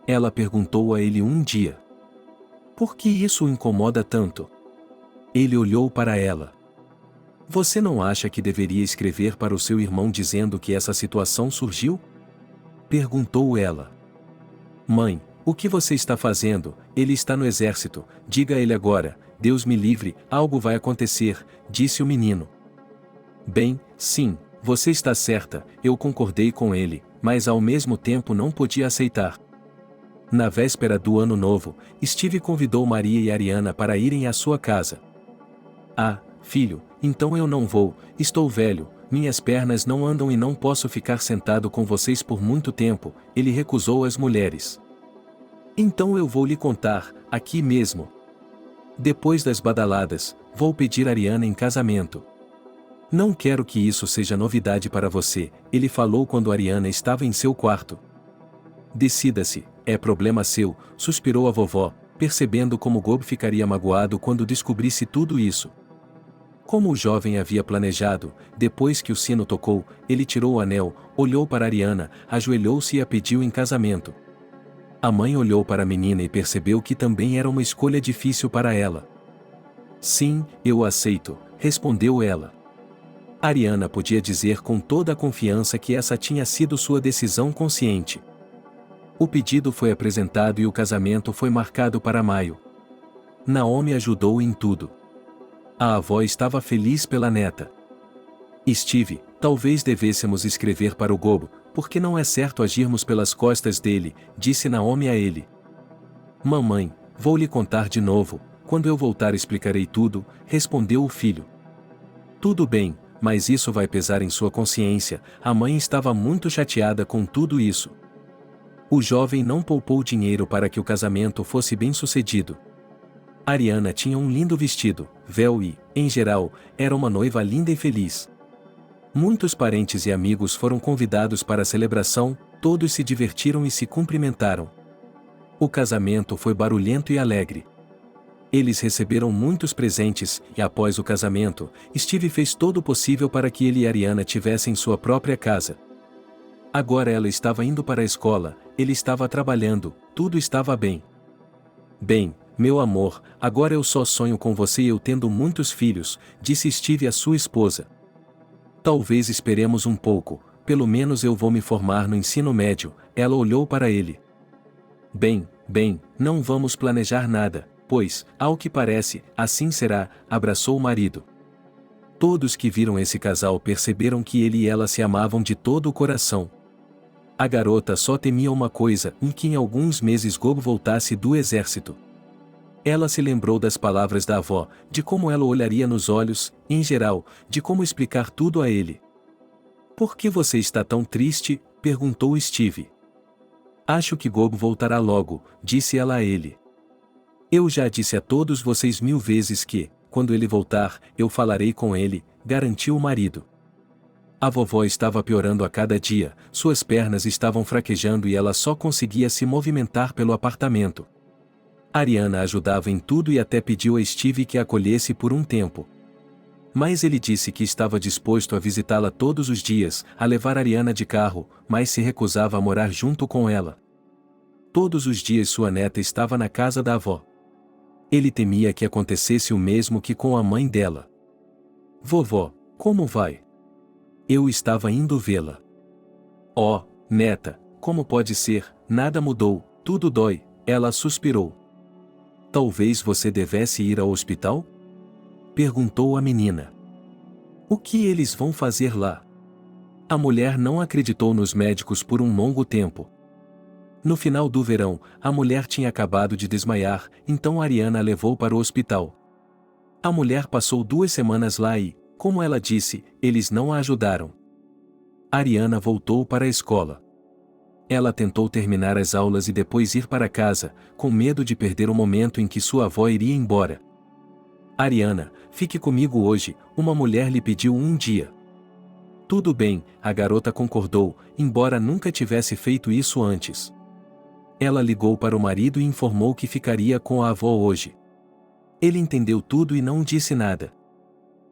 ela perguntou a ele um dia. "Por que isso o incomoda tanto?", ele olhou para ela. "Você não acha que deveria escrever para o seu irmão dizendo que essa situação surgiu?", perguntou ela. "Mãe, o que você está fazendo? Ele está no exército, diga a ele agora, Deus me livre, algo vai acontecer", disse o menino. "Bem, sim, você está certa", eu concordei com ele, mas ao mesmo tempo não podia aceitar. Na véspera do Ano Novo, Steve convidou Maria e Ariana para irem à sua casa. "Ah, filho, então eu não vou, estou velho, minhas pernas não andam e não posso ficar sentado com vocês por muito tempo", ele recusou as mulheres. "Então eu vou lhe contar, aqui mesmo. Depois das badaladas, vou pedir Ariana em casamento. Não quero que isso seja novidade para você", ele falou quando Ariana estava em seu quarto. "Decida-se, é problema seu", suspirou a vovó, percebendo como Gob ficaria magoado quando descobrisse tudo isso. Como o jovem havia planejado, depois que o sino tocou, ele tirou o anel, olhou para Ariana, ajoelhou-se e a pediu em casamento. A mãe olhou para a menina e percebeu que também era uma escolha difícil para ela. Sim, eu o aceito, respondeu ela. Ariana podia dizer com toda a confiança que essa tinha sido sua decisão consciente. O pedido foi apresentado e o casamento foi marcado para maio. Naomi ajudou em tudo. A avó estava feliz pela neta. Steve, talvez devêssemos escrever para o Gobo, porque não é certo agirmos pelas costas dele, disse Naomi a ele. Mamãe, vou lhe contar de novo, quando eu voltar explicarei tudo, respondeu o filho. Tudo bem, mas isso vai pesar em sua consciência, a mãe estava muito chateada com tudo isso. O jovem não poupou dinheiro para que o casamento fosse bem-sucedido. Ariana tinha um lindo vestido, véu e, em geral, era uma noiva linda e feliz. Muitos parentes e amigos foram convidados para a celebração, todos se divertiram e se cumprimentaram. O casamento foi barulhento e alegre. Eles receberam muitos presentes, e após o casamento, Steve fez todo o possível para que ele e Ariana tivessem sua própria casa. Agora ela estava indo para a escola, ele estava trabalhando, tudo estava bem. Bem, meu amor, agora eu só sonho com você e eu tendo muitos filhos, disse Steve à sua esposa. Talvez esperemos um pouco, pelo menos eu vou me formar no ensino médio, ela olhou para ele. Bem, não vamos planejar nada, pois, ao que parece, assim será, abraçou o marido. Todos que viram esse casal perceberam que ele e ela se amavam de todo o coração. A garota só temia uma coisa, em que em alguns meses Gobo voltasse do exército. Ela se lembrou das palavras da avó, de como ela o olharia nos olhos, em geral, de como explicar tudo a ele. Por que você está tão triste? Perguntou Steve. Acho que Gobo voltará logo, disse ela a ele. Eu já disse a todos vocês 1000 vezes que, quando ele voltar, eu falarei com ele, garantiu o marido. A vovó estava piorando a cada dia, suas pernas estavam fraquejando e ela só conseguia se movimentar pelo apartamento. Ariana ajudava em tudo e até pediu a Steve que a acolhesse por um tempo. Mas ele disse que estava disposto a visitá-la todos os dias, a levar Ariana de carro, mas se recusava a morar junto com ela. Todos os dias sua neta estava na casa da avó. Ele temia que acontecesse o mesmo que com a mãe dela. Vovó, como vai? Eu estava indo vê-la. Oh, neta, como pode ser, nada mudou, tudo dói, ela suspirou. Talvez você devesse ir ao hospital? Perguntou a menina. O que eles vão fazer lá? A mulher não acreditou nos médicos por um longo tempo. No final do verão, a mulher tinha acabado de desmaiar, então Ariana a levou para o hospital. A mulher passou 2 semanas lá e, como ela disse, eles não a ajudaram. Ariana voltou para a escola. Ela tentou terminar as aulas e depois ir para casa, com medo de perder o momento em que sua avó iria embora. Ariana, fique comigo hoje, uma mulher lhe pediu um dia. Tudo bem, a garota concordou, embora nunca tivesse feito isso antes. Ela ligou para o marido e informou que ficaria com a avó hoje. Ele entendeu tudo e não disse nada.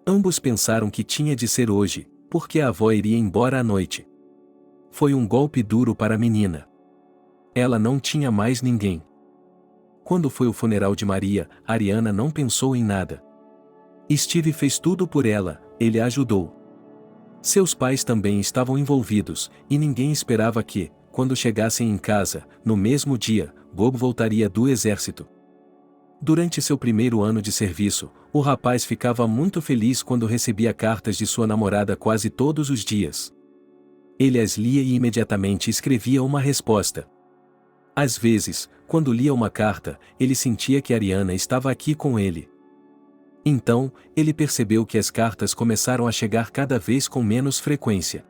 Ambos pensaram que tinha de ser hoje, porque a avó iria embora à noite. Foi um golpe duro para a menina. Ela não tinha mais ninguém. Quando foi o funeral de Maria, Ariana não pensou em nada. Steve fez tudo por ela, ele a ajudou. Seus pais também estavam envolvidos, e ninguém esperava que, quando chegassem em casa, no mesmo dia, Gobo voltaria do exército. Durante seu primeiro ano de serviço, o rapaz ficava muito feliz quando recebia cartas de sua namorada quase todos os dias. Ele as lia e imediatamente escrevia uma resposta. Às vezes, quando lia uma carta, ele sentia que Ariana estava aqui com ele. Então, ele percebeu que as cartas começaram a chegar cada vez com menos frequência.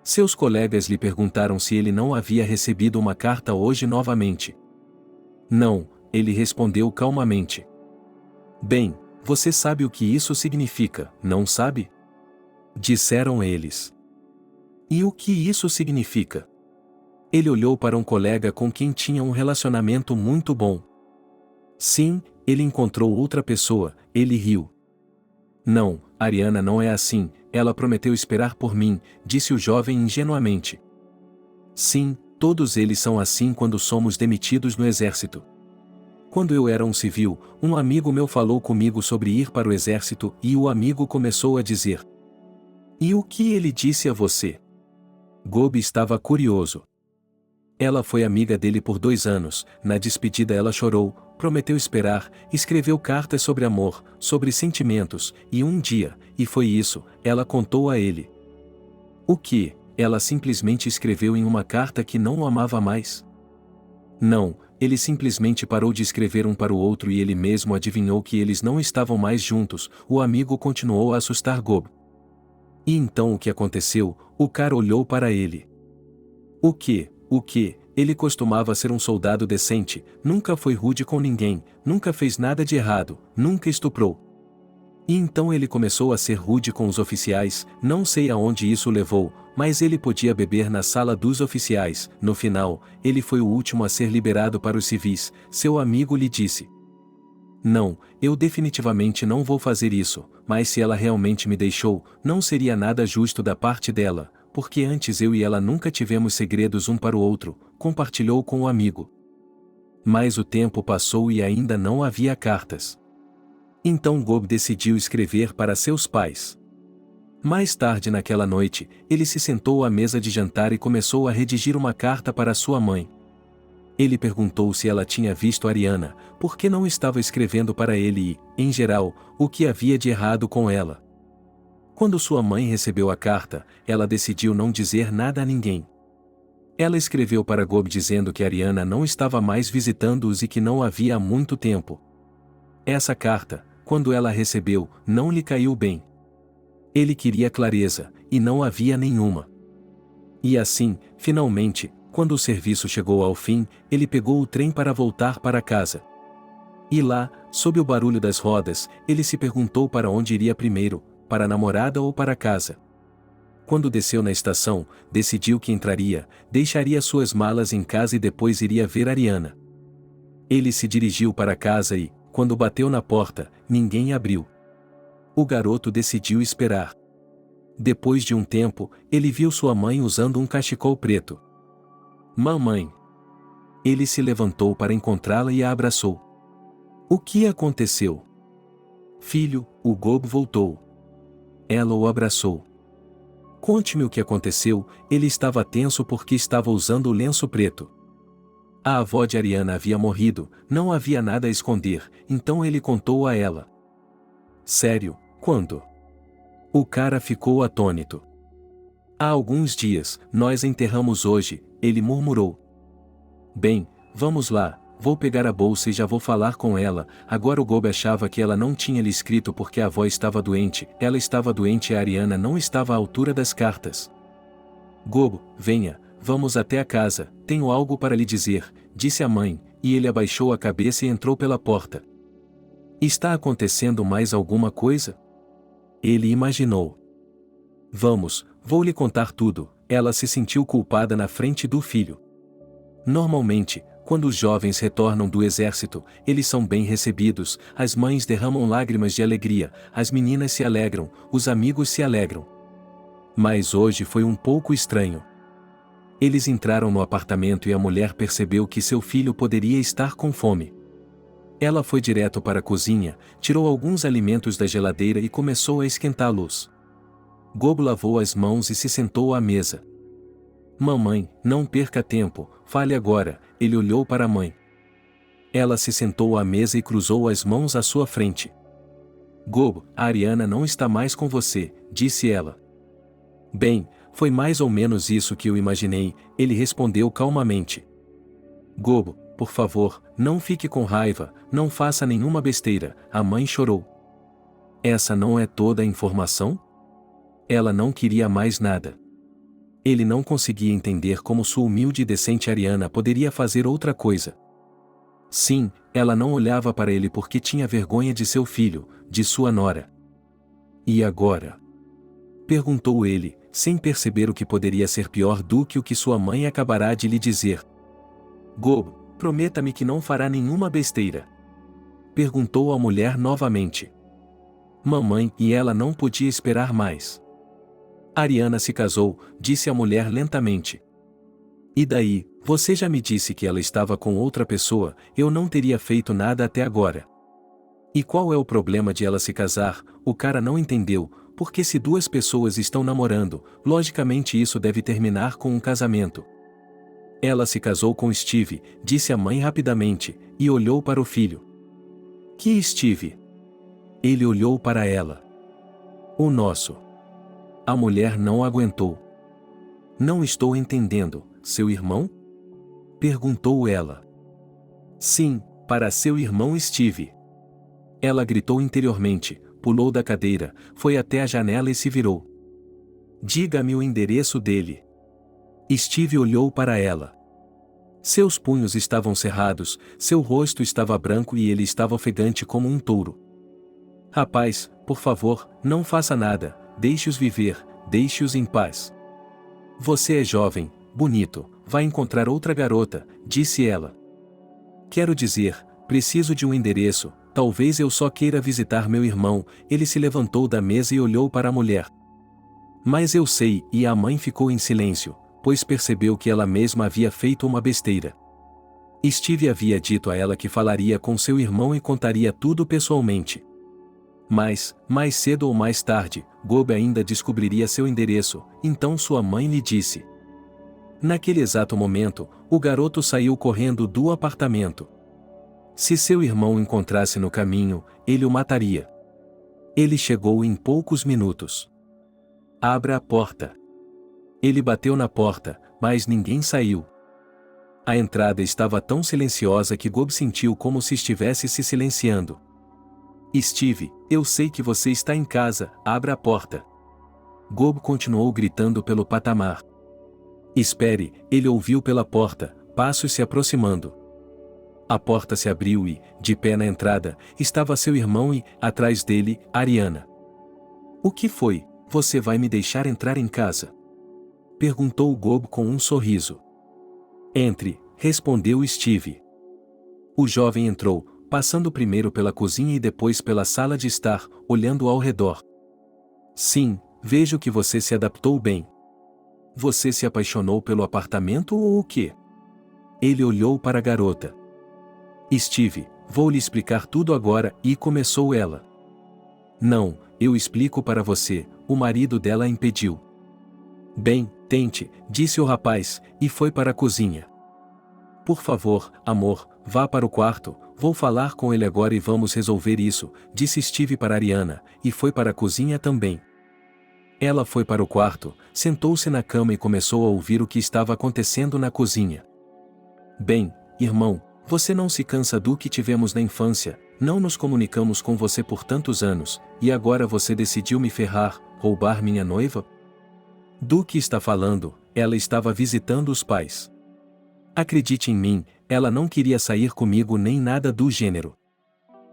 Seus colegas lhe perguntaram se ele não havia recebido uma carta hoje novamente. Não, ele respondeu calmamente. Bem, você sabe o que isso significa, não sabe? Disseram eles. E o que isso significa? Ele olhou para um colega com quem tinha um relacionamento muito bom. Sim, ele encontrou outra pessoa, ele riu. Não, Ariana não é assim, ela prometeu esperar por mim, disse o jovem ingenuamente. Sim, todos eles são assim quando somos demitidos no exército. Quando eu era um civil, um amigo meu falou comigo sobre ir para o exército e o amigo começou a dizer. E o que ele disse a você? Gob estava curioso. Ela foi amiga dele por 2 anos, na despedida ela chorou, prometeu esperar, escreveu cartas sobre amor, sobre sentimentos, e um dia, e foi isso, ela contou a ele. O que? Ela simplesmente escreveu em uma carta que não o amava mais? Não, ele simplesmente parou de escrever um para o outro e ele mesmo adivinhou que eles não estavam mais juntos, o amigo continuou a assustar Gob. E então o que aconteceu? O cara olhou para ele. O que? Ele costumava ser um soldado decente, nunca foi rude com ninguém, nunca fez nada de errado, nunca estuprou. E então ele começou a ser rude com os oficiais, não sei aonde isso levou, mas ele podia beber na sala dos oficiais, no final, ele foi o último a ser liberado para os civis, seu amigo lhe disse. Não, eu definitivamente não vou fazer isso, mas se ela realmente me deixou, não seria nada justo da parte dela, porque antes eu e ela nunca tivemos segredos um para o outro, compartilhou com o amigo. Mas o tempo passou e ainda não havia cartas. Então Gob decidiu escrever para seus pais. Mais tarde naquela noite, ele se sentou à mesa de jantar e começou a redigir uma carta para sua mãe. Ele perguntou se ela tinha visto Ariana, por que não estava escrevendo para ele e, em geral, o que havia de errado com ela. Quando sua mãe recebeu a carta, ela decidiu não dizer nada a ninguém. Ela escreveu para Gob dizendo que Ariana não estava mais visitando-os e que não havia há muito tempo. Essa carta, quando ela a recebeu, não lhe caiu bem. Ele queria clareza, e não havia nenhuma. E assim, finalmente, quando o serviço chegou ao fim, ele pegou o trem para voltar para casa. E lá, sob o barulho das rodas, ele se perguntou para onde iria primeiro, para a namorada ou para casa. Quando desceu na estação, decidiu que entraria, deixaria suas malas em casa e depois iria ver Ariana. Ele se dirigiu para casa e, quando bateu na porta, ninguém abriu. O garoto decidiu esperar. Depois de um tempo, ele viu sua mãe usando um cachecol preto. Mamãe! Ele se levantou para encontrá-la e a abraçou. O que aconteceu? Filho, o Gob voltou. Ela o abraçou. Conte-me o que aconteceu, ele estava tenso porque estava usando o lenço preto. A avó de Ariana havia morrido, não havia nada a esconder, então ele contou a ela. Sério, quando? O cara ficou atônito. Há alguns dias, nós a enterramos hoje, ele murmurou. Bem, vamos lá, vou pegar a bolsa e já vou falar com ela. Agora o Gob achava que ela não tinha lhe escrito porque a avó estava doente, ela estava doente e a Ariana não estava à altura das cartas. Gob, venha, vamos até a casa, tenho algo para lhe dizer, disse a mãe, e ele abaixou a cabeça e entrou pela porta. Está acontecendo mais alguma coisa? Ele imaginou. Vamos, vou lhe contar tudo. Ela se sentiu culpada na frente do filho. Normalmente, quando os jovens retornam do exército, eles são bem recebidos, as mães derramam lágrimas de alegria, as meninas se alegram, os amigos se alegram. Mas hoje foi um pouco estranho. Eles entraram no apartamento e a mulher percebeu que seu filho poderia estar com fome. Ela foi direto para a cozinha, tirou alguns alimentos da geladeira e começou a esquentá-los. Gob lavou as mãos e se sentou à mesa. Mamãe, não perca tempo, fale agora, ele olhou para a mãe. Ela se sentou à mesa e cruzou as mãos à sua frente. Gob, a Ariana não está mais com você, disse ela. Bem, foi mais ou menos isso que eu imaginei, ele respondeu calmamente. Gob, por favor, não fique com raiva, não faça nenhuma besteira, a mãe chorou. Essa não é toda a informação? Ela não queria mais nada. Ele não conseguia entender como sua humilde e decente Ariana poderia fazer outra coisa. Sim, ela não olhava para ele porque tinha vergonha de seu filho, de sua nora. E agora? Perguntou ele, sem perceber o que poderia ser pior do que o que sua mãe acabará de lhe dizer. Gob, prometa-me que não fará nenhuma besteira. Perguntou a mulher novamente. Mamãe, e ela não podia esperar mais. Ariana se casou, disse a mulher lentamente. E daí, você já me disse que ela estava com outra pessoa, eu não teria feito nada até agora. E qual é o problema de ela se casar? O cara não entendeu, porque se duas pessoas estão namorando, logicamente isso deve terminar com um casamento. Ela se casou com Steve, disse a mãe rapidamente, e olhou para o filho. Que Steve? Ele olhou para ela. O nosso. A mulher não aguentou. Não estou entendendo, seu irmão? Perguntou ela. Sim, para seu irmão Steve. Ela gritou interiormente, pulou da cadeira, foi até a janela e se virou. Diga-me o endereço dele. Steve olhou para ela. Seus punhos estavam cerrados, seu rosto estava branco e ele estava ofegante como um touro. Rapaz, por favor, não faça nada, deixe-os viver, deixe-os em paz. Você é jovem, bonito, vai encontrar outra garota, disse ela. Quero dizer, preciso de um endereço, talvez eu só queira visitar meu irmão. Ele se levantou da mesa e olhou para a mulher. Mas eu sei, e a mãe ficou em silêncio, pois percebeu que ela mesma havia feito uma besteira. Steve havia dito a ela que falaria com seu irmão e contaria tudo pessoalmente. Mas, mais cedo ou mais tarde, Gob ainda descobriria seu endereço, então sua mãe lhe disse. Naquele exato momento, o garoto saiu correndo do apartamento. Se seu irmão o encontrasse no caminho, ele o mataria. Ele chegou em poucos minutos. Abra a porta. Ele bateu na porta, mas ninguém saiu. A entrada estava tão silenciosa que Gob sentiu como se estivesse se silenciando. Steve, eu sei que você está em casa, abra a porta. Gob continuou gritando pelo patamar. Espere, ele ouviu pela porta, passos se aproximando. A porta se abriu e, de pé na entrada, estava seu irmão e, atrás dele, Ariana. O que foi? Você vai me deixar entrar em casa? Perguntou Gob com um sorriso. Entre, respondeu Steve. O jovem entrou, passando primeiro pela cozinha e depois pela sala de estar, olhando ao redor. Sim, vejo que você se adaptou bem. Você se apaixonou pelo apartamento ou o quê? Ele olhou para a garota. Steve, vou lhe explicar tudo agora, e começou ela. Não, eu explico para você, o marido dela a impediu. Bem, tente, disse o rapaz, e foi para a cozinha. Por favor, amor, vá para o quarto, vou falar com ele agora e vamos resolver isso, disse Steve para Ariana, e foi para a cozinha também. Ela foi para o quarto, sentou-se na cama e começou a ouvir o que estava acontecendo na cozinha. Bem, irmão, você não se cansa do que tivemos na infância, não nos comunicamos com você por tantos anos, e agora você decidiu me ferrar, roubar minha noiva? Do que está falando? Ela estava visitando os pais. Acredite em mim, ela não queria sair comigo nem nada do gênero.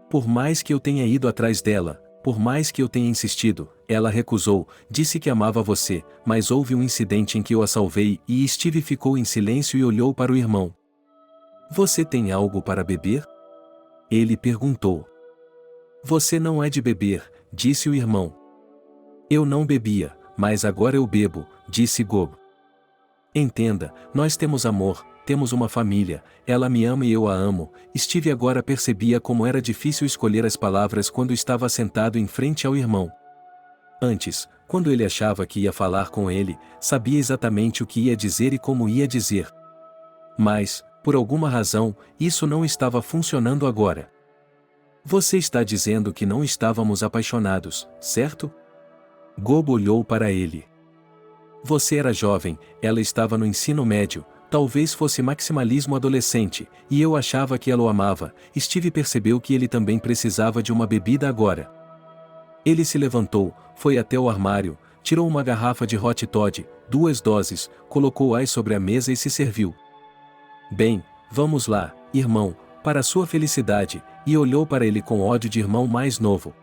Por mais que eu tenha ido atrás dela, por mais que eu tenha insistido, ela recusou, disse que amava você, mas houve um incidente em que eu a salvei e Steve ficou em silêncio e olhou para o irmão. Você tem algo para beber? Ele perguntou. Você não é de beber, disse o irmão. Eu não bebia, mas agora eu bebo, disse Gob. Entenda, nós temos amor, temos uma família, ela me ama e eu a amo. Steve agora percebia como era difícil escolher as palavras quando estava sentado em frente ao irmão. Antes, quando ele achava que ia falar com ele, sabia exatamente o que ia dizer e como ia dizer. Mas, por alguma razão, isso não estava funcionando agora. Você está dizendo que não estávamos apaixonados, certo? Gob olhou para ele. Você era jovem, ela estava no ensino médio, talvez fosse maximalismo adolescente, e eu achava que ela o amava. Steve percebeu que ele também precisava de uma bebida agora. Ele se levantou, foi até o armário, tirou uma garrafa de Hot Toddy, 2 doses, colocou-as sobre a mesa e se serviu. Bem, vamos lá, irmão, para sua felicidade, e olhou para ele com ódio de irmão mais novo.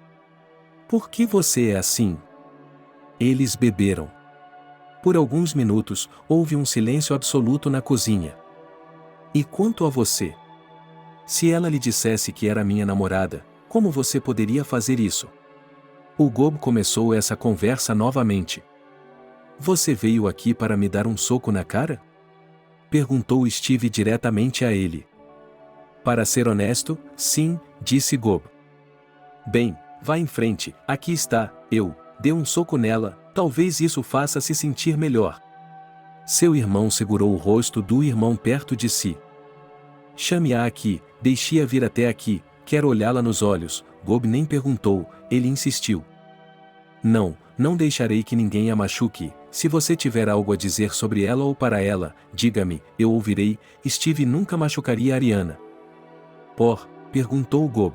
Por que você é assim? Eles beberam. Por alguns minutos, houve um silêncio absoluto na cozinha. E quanto a você? Se ela lhe dissesse que era minha namorada, como você poderia fazer isso? O Gob começou essa conversa novamente. Você veio aqui para me dar um soco na cara? Perguntou Steve diretamente a ele. Para ser honesto, sim, disse Gob. Bem, vá em frente, aqui está, eu, dê um soco nela, talvez isso faça se sentir melhor. Seu irmão segurou o rosto do irmão perto de si. Chame-a aqui, deixe-a vir até aqui, quero olhá-la nos olhos. Gob nem perguntou, ele insistiu. Não, não deixarei que ninguém a machuque. Se você tiver algo a dizer sobre ela ou para ela, diga-me, eu ouvirei. Steve nunca machucaria Ariana. Por? Perguntou Gob.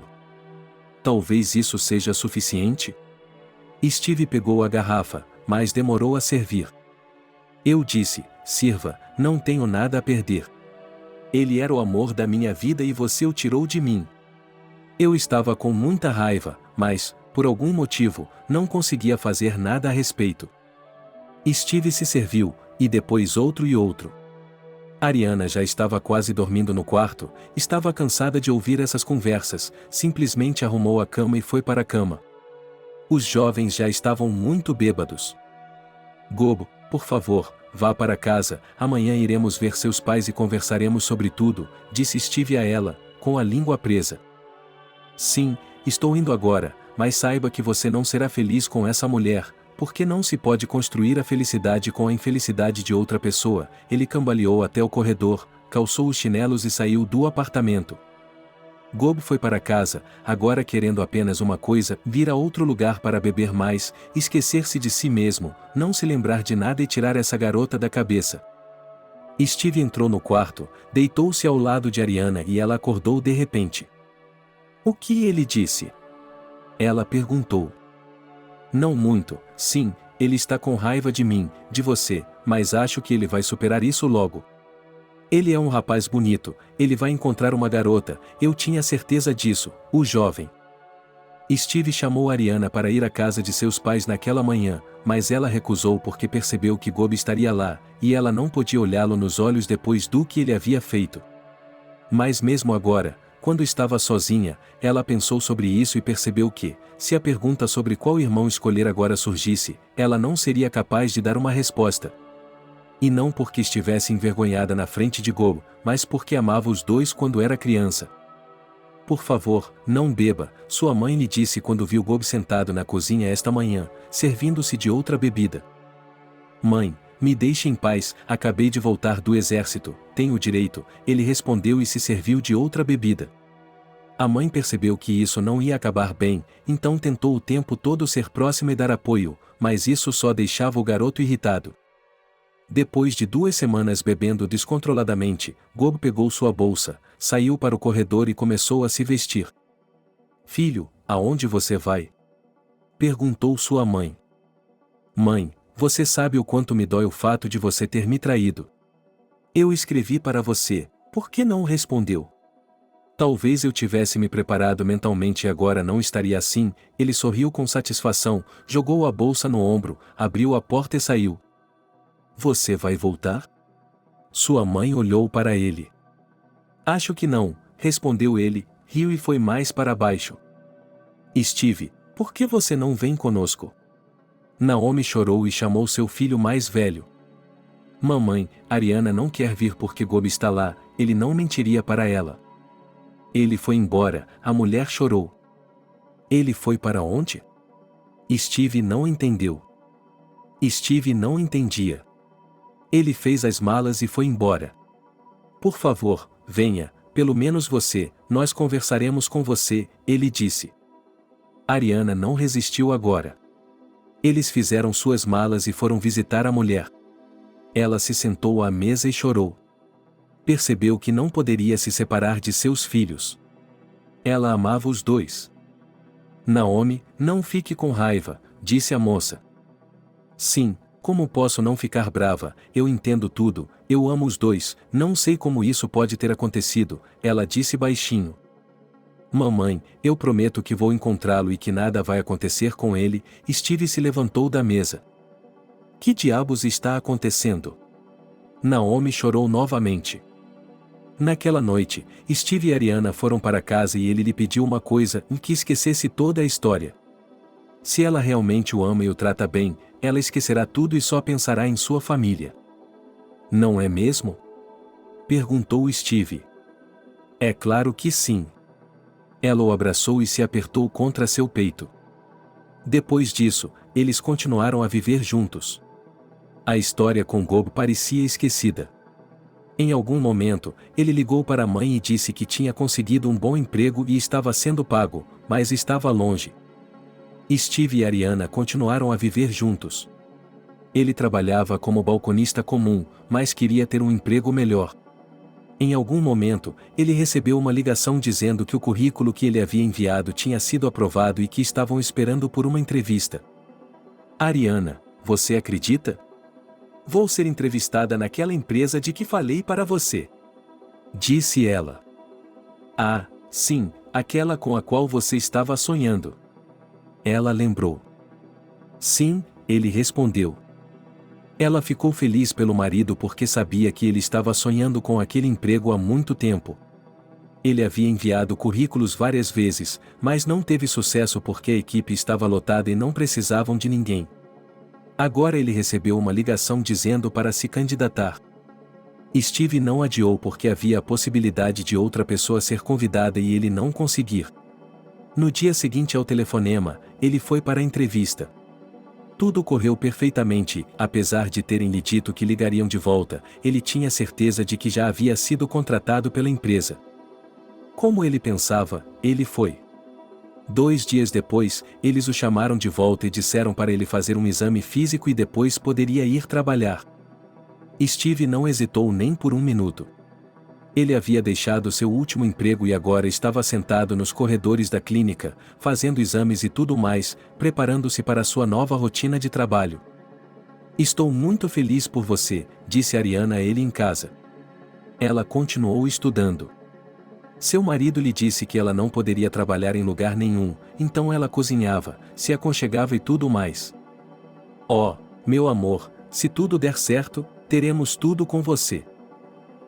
Talvez isso seja suficiente? Steve pegou a garrafa, mas demorou a servir. Eu disse, sirva, não tenho nada a perder. Ele era o amor da minha vida e você o tirou de mim. Eu estava com muita raiva, mas, por algum motivo, não conseguia fazer nada a respeito. Steve se serviu, e depois outro e outro. Ariana já estava quase dormindo no quarto, estava cansada de ouvir essas conversas, simplesmente arrumou a cama e foi para a cama. Os jovens já estavam muito bêbados. Gob, por favor, vá para casa, amanhã iremos ver seus pais e conversaremos sobre tudo, disse Steve a ela, com a língua presa. Sim, estou indo agora, mas saiba que você não será feliz com essa mulher, porque não se pode construir a felicidade com a infelicidade de outra pessoa. Ele cambaleou até o corredor, calçou os chinelos e saiu do apartamento. Gob foi para casa, agora querendo apenas uma coisa, vir a outro lugar para beber mais, esquecer-se de si mesmo, não se lembrar de nada e tirar essa garota da cabeça. Steve entrou no quarto, deitou-se ao lado de Ariana e ela acordou de repente. O que ele disse? Ela perguntou. Não muito, sim, ele está com raiva de mim, de você, mas acho que ele vai superar isso logo. Ele é um rapaz bonito, ele vai encontrar uma garota, eu tinha certeza disso, o jovem. Steve chamou Ariana para ir à casa de seus pais naquela manhã, mas ela recusou porque percebeu que Gob estaria lá, e ela não podia olhá-lo nos olhos depois do que ele havia feito. Mas mesmo agora, quando estava sozinha, ela pensou sobre isso e percebeu que, se a pergunta sobre qual irmão escolher agora surgisse, ela não seria capaz de dar uma resposta. E não porque estivesse envergonhada na frente de Gob, mas porque amava os dois quando era criança. Por favor, não beba, sua mãe lhe disse quando viu Gob sentado na cozinha esta manhã, servindo-se de outra bebida. Mãe, me deixe em paz, acabei de voltar do exército, tenho o direito, ele respondeu e se serviu de outra bebida. A mãe percebeu que isso não ia acabar bem, então tentou o tempo todo ser próxima e dar apoio, mas isso só deixava o garoto irritado. Depois de 2 semanas bebendo descontroladamente, Gob pegou sua bolsa, saiu para o corredor e começou a se vestir. Filho, aonde você vai? Perguntou sua mãe. Mãe, você sabe o quanto me dói o fato de você ter me traído. Eu escrevi para você, por que não respondeu? Talvez eu tivesse me preparado mentalmente e agora não estaria assim. Ele sorriu com satisfação, jogou a bolsa no ombro, abriu a porta e saiu. Você vai voltar? Sua mãe olhou para ele. Acho que não, respondeu ele, riu e foi mais para baixo. Steve, por que você não vem conosco? Naomi chorou e chamou seu filho mais velho. Mamãe, Ariana não quer vir porque Gob está lá, ele não mentiria para ela. Ele foi embora, a mulher chorou. Ele foi para onde? Steve não entendeu. Steve não entendia. Ele fez as malas e foi embora. Por favor, venha, pelo menos você, nós conversaremos com você, ele disse. Ariana não resistiu agora. Eles fizeram suas malas e foram visitar a mulher. Ela se sentou à mesa e chorou. Percebeu que não poderia se separar de seus filhos. Ela amava os dois. Naomi, não fique com raiva, disse a moça. Sim, como posso não ficar brava, eu entendo tudo, eu amo os dois, não sei como isso pode ter acontecido, ela disse baixinho. Mamãe, eu prometo que vou encontrá-lo e que nada vai acontecer com ele. Steve se levantou da mesa. Que diabos está acontecendo? Naomi chorou novamente. Naquela noite, Steve e Ariana foram para casa e ele lhe pediu uma coisa, que esquecesse toda a história. Se ela realmente o ama e o trata bem, ela esquecerá tudo e só pensará em sua família. Não é mesmo? Perguntou Steve. É claro que sim. Ela o abraçou e se apertou contra seu peito. Depois disso, eles continuaram a viver juntos. A história com Bob parecia esquecida. Em algum momento, ele ligou para a mãe e disse que tinha conseguido um bom emprego e estava sendo pago, mas estava longe. Steve e Ariana continuaram a viver juntos. Ele trabalhava como balconista comum, mas queria ter um emprego melhor. Em algum momento, ele recebeu uma ligação dizendo que o currículo que ele havia enviado tinha sido aprovado e que estavam esperando por uma entrevista. Ariana, você acredita? Vou ser entrevistada naquela empresa de que falei para você. Disse ela. Ah, sim, aquela com a qual você estava sonhando. Ela lembrou. Sim, ele respondeu. Ela ficou feliz pelo marido porque sabia que ele estava sonhando com aquele emprego há muito tempo. Ele havia enviado currículos várias vezes, mas não teve sucesso porque a equipe estava lotada e não precisavam de ninguém. Agora ele recebeu uma ligação dizendo para se candidatar. Steve não adiou porque havia a possibilidade de outra pessoa ser convidada e ele não conseguir. No dia seguinte ao telefonema, ele foi para a entrevista. Tudo correu perfeitamente, apesar de terem lhe dito que ligariam de volta, ele tinha certeza de que já havia sido contratado pela empresa. Como ele pensava, ele foi. 2 dias depois, eles o chamaram de volta e disseram para ele fazer um exame físico e depois poderia ir trabalhar. Steve não hesitou nem por um minuto. Ele havia deixado seu último emprego e agora estava sentado nos corredores da clínica, fazendo exames e tudo mais, preparando-se para sua nova rotina de trabalho. Estou muito feliz por você, disse Ariana a ele em casa. Ela continuou estudando. Seu marido lhe disse que ela não poderia trabalhar em lugar nenhum, então ela cozinhava, se aconchegava e tudo mais. Oh, meu amor, se tudo der certo, teremos tudo com você.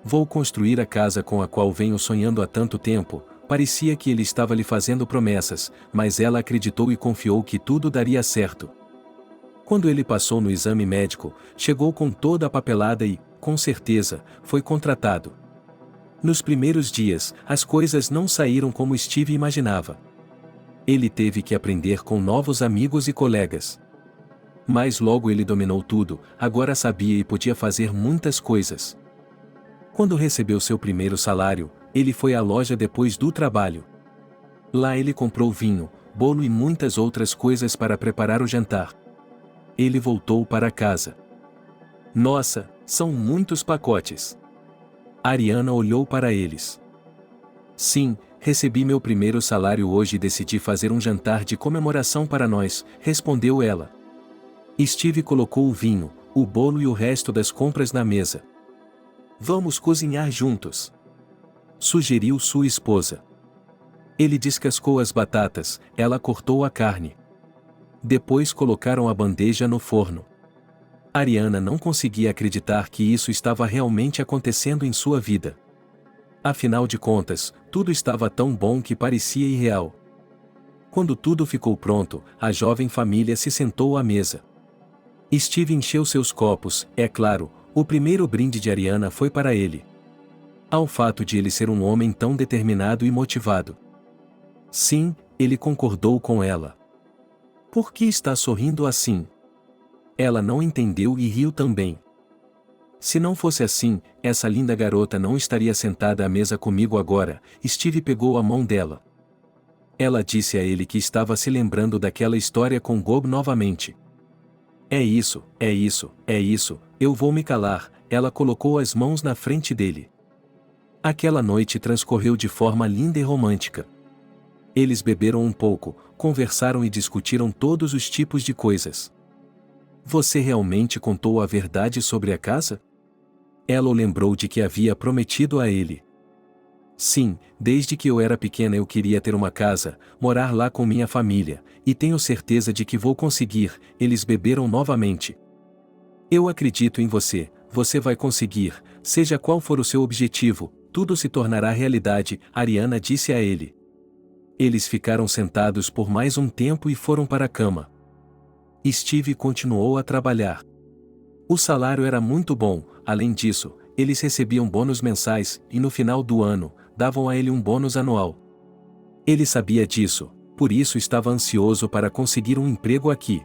Vou construir a casa com a qual venho sonhando há tanto tempo. Parecia que ele estava lhe fazendo promessas, mas ela acreditou e confiou que tudo daria certo. Quando ele passou no exame médico, chegou com toda a papelada e, com certeza, foi contratado. Nos primeiros dias, as coisas não saíram como Steve imaginava. Ele teve que aprender com novos amigos e colegas. Mas logo ele dominou tudo, agora sabia e podia fazer muitas coisas. Quando recebeu seu primeiro salário, ele foi à loja depois do trabalho. Lá ele comprou vinho, bolo e muitas outras coisas para preparar o jantar. Ele voltou para casa. Nossa, são muitos pacotes. Ariana olhou para eles. Sim, recebi meu primeiro salário hoje e decidi fazer um jantar de comemoração para nós, respondeu ela. Steve colocou o vinho, o bolo e o resto das compras na mesa. Vamos cozinhar juntos, sugeriu sua esposa. Ele descascou as batatas, ela cortou a carne. Depois colocaram a bandeja no forno. Ariana não conseguia acreditar que isso estava realmente acontecendo em sua vida. Afinal de contas, tudo estava tão bom que parecia irreal. Quando tudo ficou pronto, a jovem família se sentou à mesa. Steve encheu seus copos, é claro, o primeiro brinde de Ariana foi para ele. Ao fato de ele ser um homem tão determinado e motivado. Sim, ele concordou com ela. Por que está sorrindo assim? Ela não entendeu e riu também. Se não fosse assim, essa linda garota não estaria sentada à mesa comigo agora. Steve pegou a mão dela. Ela disse a ele que estava se lembrando daquela história com Bob novamente. É isso, é isso, é isso, eu vou me calar. Ela colocou as mãos na frente dele. Aquela noite transcorreu de forma linda e romântica. Eles beberam um pouco, conversaram e discutiram todos os tipos de coisas. Você realmente contou a verdade sobre a casa? Ela o lembrou de que havia prometido a ele. Sim, desde que eu era pequena eu queria ter uma casa, morar lá com minha família, e tenho certeza de que vou conseguir. Eles beberam novamente. Eu acredito em você, você vai conseguir, seja qual for o seu objetivo, tudo se tornará realidade, Ariana disse a ele. Eles ficaram sentados por mais um tempo e foram para a cama. Steve continuou a trabalhar. O salário era muito bom, além disso, eles recebiam bônus mensais e no final do ano, davam a ele um bônus anual. Ele sabia disso, por isso estava ansioso para conseguir um emprego aqui.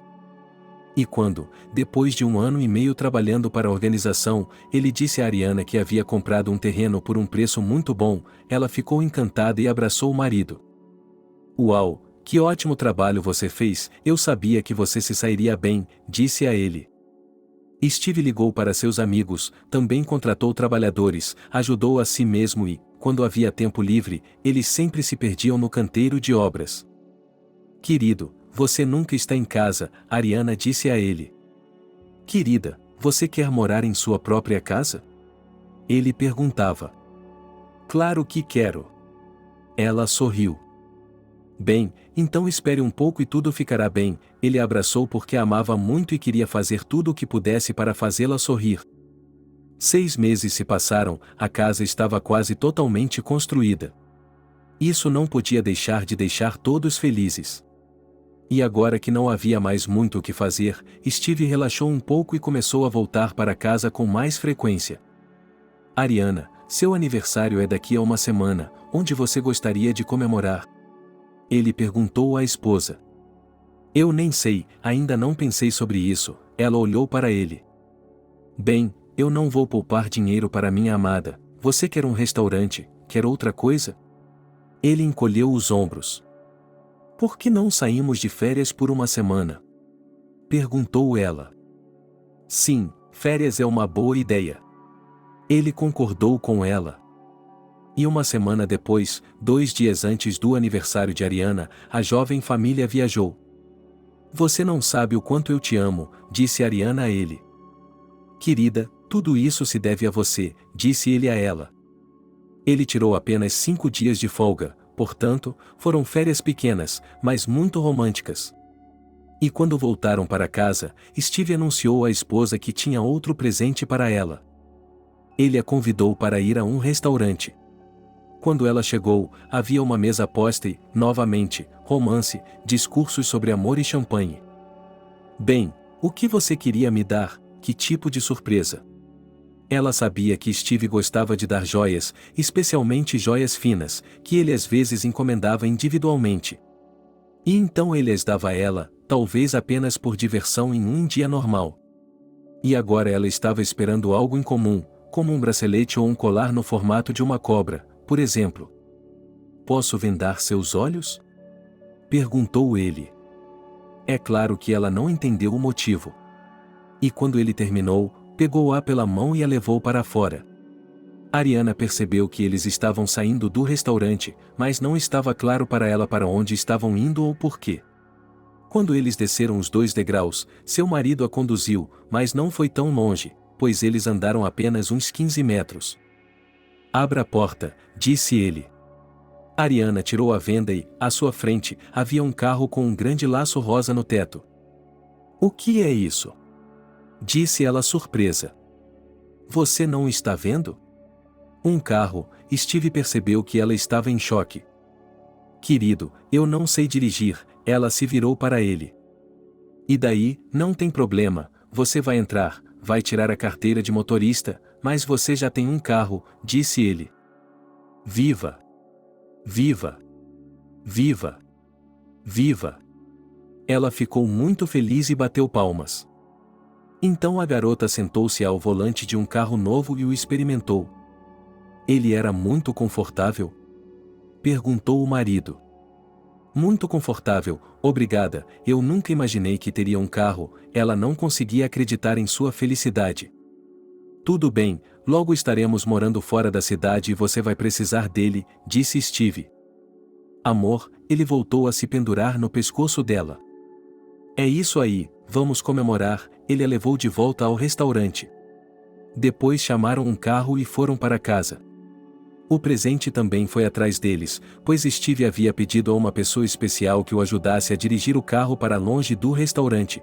E quando, depois de 1 ano e meio trabalhando para a organização, ele disse a Ariana que havia comprado um terreno por um preço muito bom, ela ficou encantada e abraçou o marido. "Uau, que ótimo trabalho você fez, eu sabia que você se sairia bem", disse a ele. Steve ligou para seus amigos, também contratou trabalhadores, ajudou a si mesmo e, quando havia tempo livre, eles sempre se perdiam no canteiro de obras. "Querido, você nunca está em casa", Ariana disse a ele. "Querida, você quer morar em sua própria casa?" Ele perguntava. "Claro que quero." Ela sorriu. "Bem, então espere um pouco e tudo ficará bem", ele a abraçou porque a amava muito e queria fazer tudo o que pudesse para fazê-la sorrir. 6 meses se passaram, a casa estava quase totalmente construída. Isso não podia deixar todos felizes. E agora que não havia mais muito o que fazer, Steve relaxou um pouco e começou a voltar para casa com mais frequência. "Ariana, seu aniversário é daqui a 1 semana, onde você gostaria de comemorar?" Ele perguntou à esposa. "Eu nem sei, ainda não pensei sobre isso", ela olhou para ele. "Bem, eu não vou poupar dinheiro para minha amada, você quer um restaurante, quer outra coisa?" Ele encolheu os ombros. "Por que não saímos de férias por 1 semana?" perguntou ela. "Sim, férias é uma boa ideia." Ele concordou com ela. E 1 semana depois, 2 dias antes do aniversário de Ariana, a jovem família viajou. "Você não sabe o quanto eu te amo", disse Ariana a ele. "Querida, tudo isso se deve a você", disse ele a ela. Ele tirou apenas 5 dias de folga, portanto, foram férias pequenas, mas muito românticas. E quando voltaram para casa, Steve anunciou à esposa que tinha outro presente para ela. Ele a convidou para ir a um restaurante. Quando ela chegou, havia uma mesa posta e, novamente, romance, discursos sobre amor e champanhe. "Bem, o que você queria me dar? Que tipo de surpresa?" Ela sabia que Steve gostava de dar joias, especialmente joias finas, que ele às vezes encomendava individualmente. E então ele as dava a ela, talvez apenas por diversão em um dia normal. E agora ela estava esperando algo incomum, como um bracelete ou um colar no formato de uma cobra, por exemplo. "Posso vendar seus olhos?" perguntou ele. É claro que ela não entendeu o motivo. E quando ele terminou, pegou-a pela mão e a levou para fora. Ariana percebeu que eles estavam saindo do restaurante, mas não estava claro para ela para onde estavam indo ou por quê. Quando eles desceram os 2 degraus, seu marido a conduziu, mas não foi tão longe, pois eles andaram apenas uns 15 metros. "Abra a porta", disse ele. Ariana tirou a venda e, à sua frente, havia um carro com um grande laço rosa no teto. "O que é isso?" disse ela surpresa. "Você não está vendo?" Um carro. Steve percebeu que ela estava em choque. "Querido, eu não sei dirigir", ela se virou para ele. "E daí, não tem problema, você vai entrar, vai tirar a carteira de motorista, mas você já tem um carro", disse ele. "Viva! Viva! Viva! Viva!" Ela ficou muito feliz e bateu palmas. Então a garota sentou-se ao volante de um carro novo e o experimentou. "Ele era muito confortável?" perguntou o marido. "Muito confortável, obrigada, eu nunca imaginei que teria um carro", ela não conseguia acreditar em sua felicidade. "Tudo bem, logo estaremos morando fora da cidade e você vai precisar dele", disse Steve. "Amor", ele voltou a se pendurar no pescoço dela. "É isso aí, vamos comemorar", ele a levou de volta ao restaurante. Depois chamaram um carro e foram para casa. O presente também foi atrás deles, pois Steve havia pedido a uma pessoa especial que o ajudasse a dirigir o carro para longe do restaurante.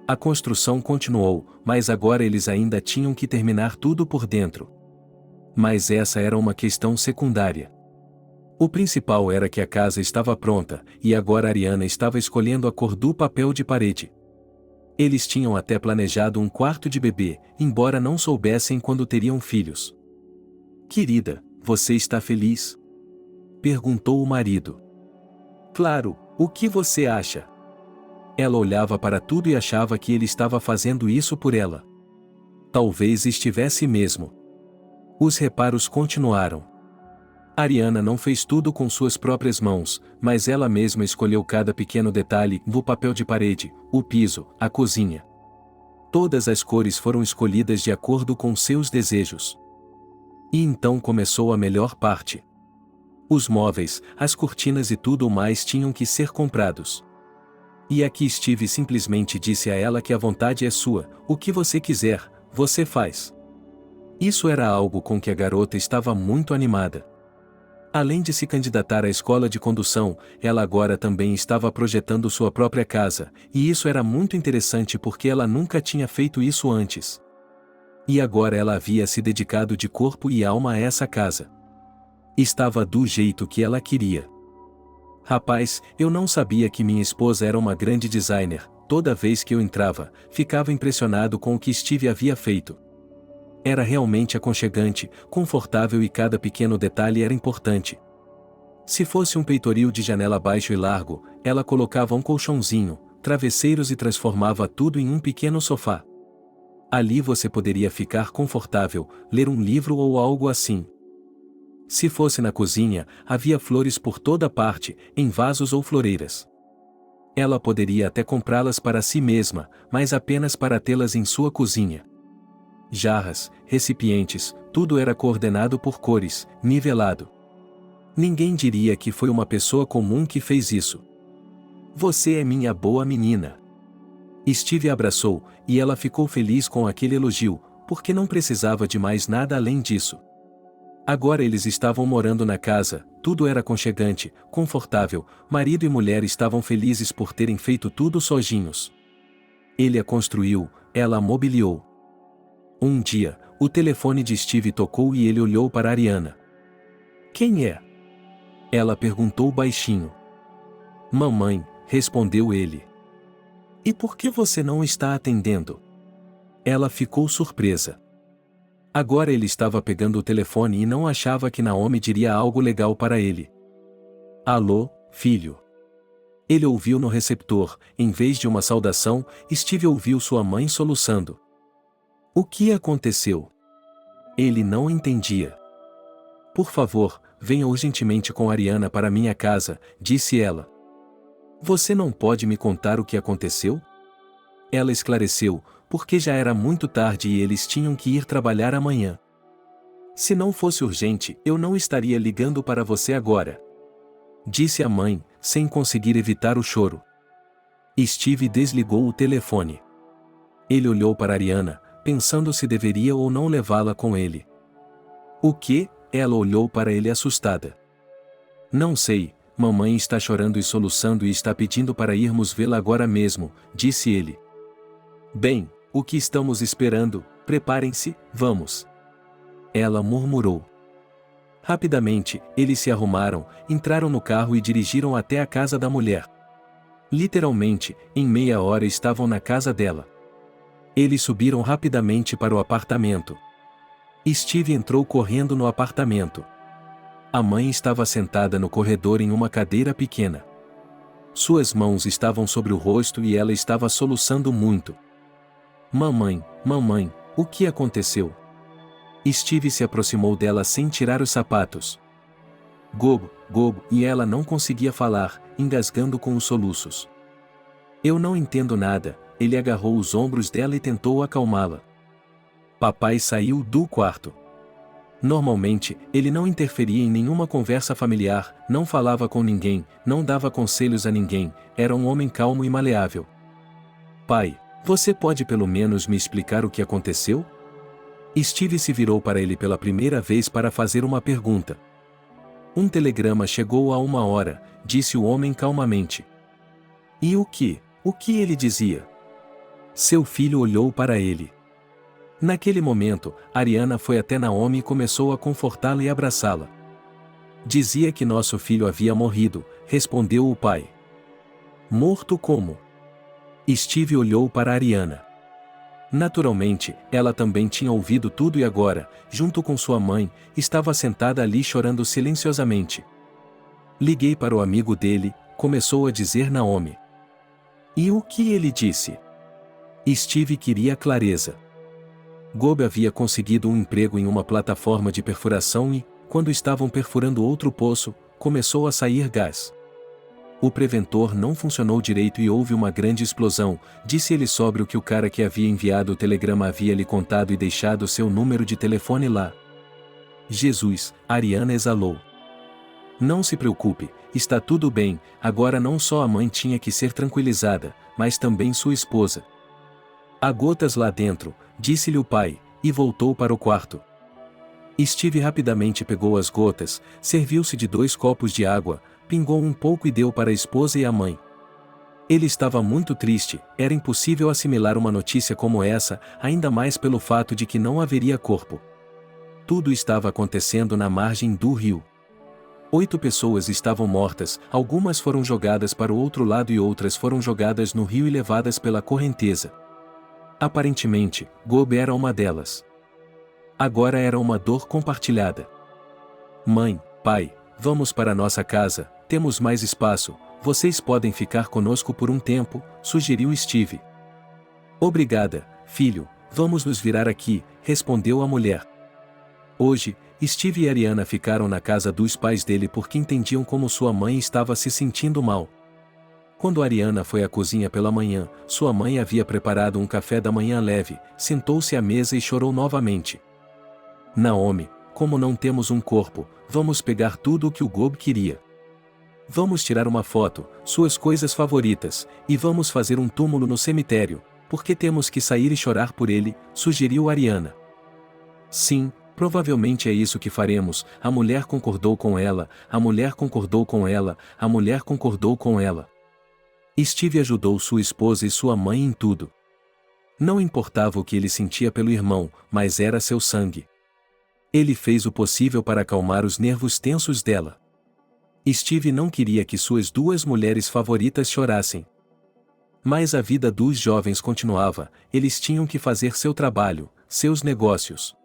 A construção continuou, mas agora eles ainda tinham que terminar tudo por dentro. Mas essa era uma questão secundária. O principal era que a casa estava pronta, e agora Ariana estava escolhendo a cor do papel de parede. Eles tinham até planejado um quarto de bebê, embora não soubessem quando teriam filhos. Querida, você está feliz? Perguntou o marido. Claro, o que você acha? Ela olhava para tudo e achava que ele estava fazendo isso por ela. Talvez estivesse mesmo. Os reparos continuaram. Ariana não fez tudo com suas próprias mãos, mas ela mesma escolheu cada pequeno detalhe do papel de parede, o piso, a cozinha. Todas as cores foram escolhidas de acordo com seus desejos. E então começou a melhor parte. Os móveis, as cortinas e tudo o mais tinham que ser comprados. E aqui Steve simplesmente disse a ela que a vontade é sua, o que você quiser, você faz. Isso era algo com que a garota estava muito animada. Além de se candidatar à escola de condução, ela agora também estava projetando sua própria casa, e isso era muito interessante porque ela nunca tinha feito isso antes. E agora ela havia se dedicado de corpo e alma a essa casa. Estava do jeito que ela queria. Rapaz, eu não sabia que minha esposa era uma grande designer. Toda vez que eu entrava, ficava impressionado com o que Steve havia feito. Era realmente aconchegante, confortável e cada pequeno detalhe era importante. Se fosse um peitoril de janela baixo e largo, ela colocava um colchãozinho, travesseiros e transformava tudo em um pequeno sofá. Ali você poderia ficar confortável, ler um livro ou algo assim. Se fosse na cozinha, havia flores por toda parte, em vasos ou floreiras. Ela poderia até comprá-las para si mesma, mas apenas para tê-las em sua cozinha. Jarras, recipientes, tudo era coordenado por cores, nivelado. Ninguém diria que foi uma pessoa comum que fez isso. Você é minha boa menina. Steve a abraçou, e ela ficou feliz com aquele elogio, porque não precisava de mais nada além disso. Agora eles estavam morando na casa, tudo era aconchegante, confortável, marido e mulher estavam felizes por terem feito tudo sozinhos. Ele a construiu, ela a mobiliou. Um dia, o telefone de Steve tocou e ele olhou para Ariana. Quem é? Ela perguntou baixinho. Mamãe, respondeu ele. E por que você não está atendendo? Ela ficou surpresa. Agora ele estava pegando o telefone e não achava que Naomi diria algo legal para ele. Alô, filho. Ele ouviu no receptor, em vez de uma saudação, Steve ouviu sua mãe soluçando. O que aconteceu? Ele não entendia. Por favor, venha urgentemente com Ariana para minha casa, disse ela. Você não pode me contar o que aconteceu? Ela esclareceu, porque já era muito tarde e eles tinham que ir trabalhar amanhã. Se não fosse urgente, eu não estaria ligando para você agora. Disse a mãe, sem conseguir evitar o choro. Steve desligou o telefone. Ele olhou para Ariana, pensando se deveria ou não levá-la com ele. O quê? Ela olhou para ele assustada. Não sei, mamãe está chorando e soluçando e está pedindo para irmos vê-la agora mesmo, disse ele. Bem, o que estamos esperando? Preparem-se, vamos. Ela murmurou. Rapidamente, eles se arrumaram, entraram no carro e dirigiram até a casa da mulher. Literalmente, em meia hora estavam na casa dela. Eles subiram rapidamente para o apartamento. Steve entrou correndo no apartamento. A mãe estava sentada no corredor em uma cadeira pequena. Suas mãos estavam sobre o rosto e ela estava soluçando muito. Mamãe, mamãe, o que aconteceu? Steve se aproximou dela sem tirar os sapatos. Gogo, gogo, e ela não conseguia falar, engasgando com os soluços. Eu não entendo nada. Ele agarrou os ombros dela e tentou acalmá-la. Papai saiu do quarto. Normalmente, ele não interferia em nenhuma conversa familiar, não falava com ninguém, não dava conselhos a ninguém, era um homem calmo e maleável. Pai, você pode pelo menos me explicar o que aconteceu? Steve se virou para ele pela primeira vez para fazer uma pergunta. Um telegrama chegou há 1 hora, disse o homem calmamente. E o que? O que ele dizia? Seu filho olhou para ele. Naquele momento, Ariana foi até Naomi e começou a confortá-la e abraçá-la. Dizia que nosso filho havia morrido, respondeu o pai. Morto como? Steve olhou para Ariana. Naturalmente, ela também tinha ouvido tudo e agora, junto com sua mãe, estava sentada ali chorando silenciosamente. Liguei para o amigo dele, começou a dizer Naomi. E o que ele disse? Steve queria clareza. Gob havia conseguido um emprego em uma plataforma de perfuração e, quando estavam perfurando outro poço, começou a sair gás. O preventor não funcionou direito e houve uma grande explosão, disse ele sobre o que o cara que havia enviado o telegrama havia lhe contado e deixado seu número de telefone lá. Jesus, Ariana exalou. Não se preocupe, está tudo bem, agora não só a mãe tinha que ser tranquilizada, mas também sua esposa. Há gotas lá dentro, disse-lhe o pai, e voltou para o quarto. Steve rapidamente pegou as gotas, serviu-se de 2 copos de água, pingou um pouco e deu para a esposa e a mãe. Ele estava muito triste, era impossível assimilar uma notícia como essa, ainda mais pelo fato de que não haveria corpo. Tudo estava acontecendo na margem do rio. 8 pessoas estavam mortas, algumas foram jogadas para o outro lado e outras foram jogadas no rio e levadas pela correnteza. Aparentemente, Gob era uma delas. Agora era uma dor compartilhada. Mãe, pai, vamos para nossa casa, temos mais espaço, vocês podem ficar conosco por um tempo, sugeriu Steve. Obrigada, filho, vamos nos virar aqui, respondeu a mulher. Hoje, Steve e Ariana ficaram na casa dos pais dele porque entendiam como sua mãe estava se sentindo mal. Quando Ariana foi à cozinha pela manhã, sua mãe havia preparado um café da manhã leve, sentou-se à mesa e chorou novamente. Naomi, como não temos um corpo, vamos pegar tudo o que o Gob queria. Vamos tirar uma foto, suas coisas favoritas, e vamos fazer um túmulo no cemitério, porque temos que sair e chorar por ele, sugeriu Ariana. Sim, provavelmente é isso que faremos, a mulher concordou com ela, a mulher concordou com ela, a mulher concordou com ela. Steve ajudou sua esposa e sua mãe em tudo. Não importava o que ele sentia pelo irmão, mas era seu sangue. Ele fez o possível para acalmar os nervos tensos dela. Steve não queria que suas 2 mulheres favoritas chorassem. Mas a vida dos jovens continuava, eles tinham que fazer seu trabalho, seus negócios.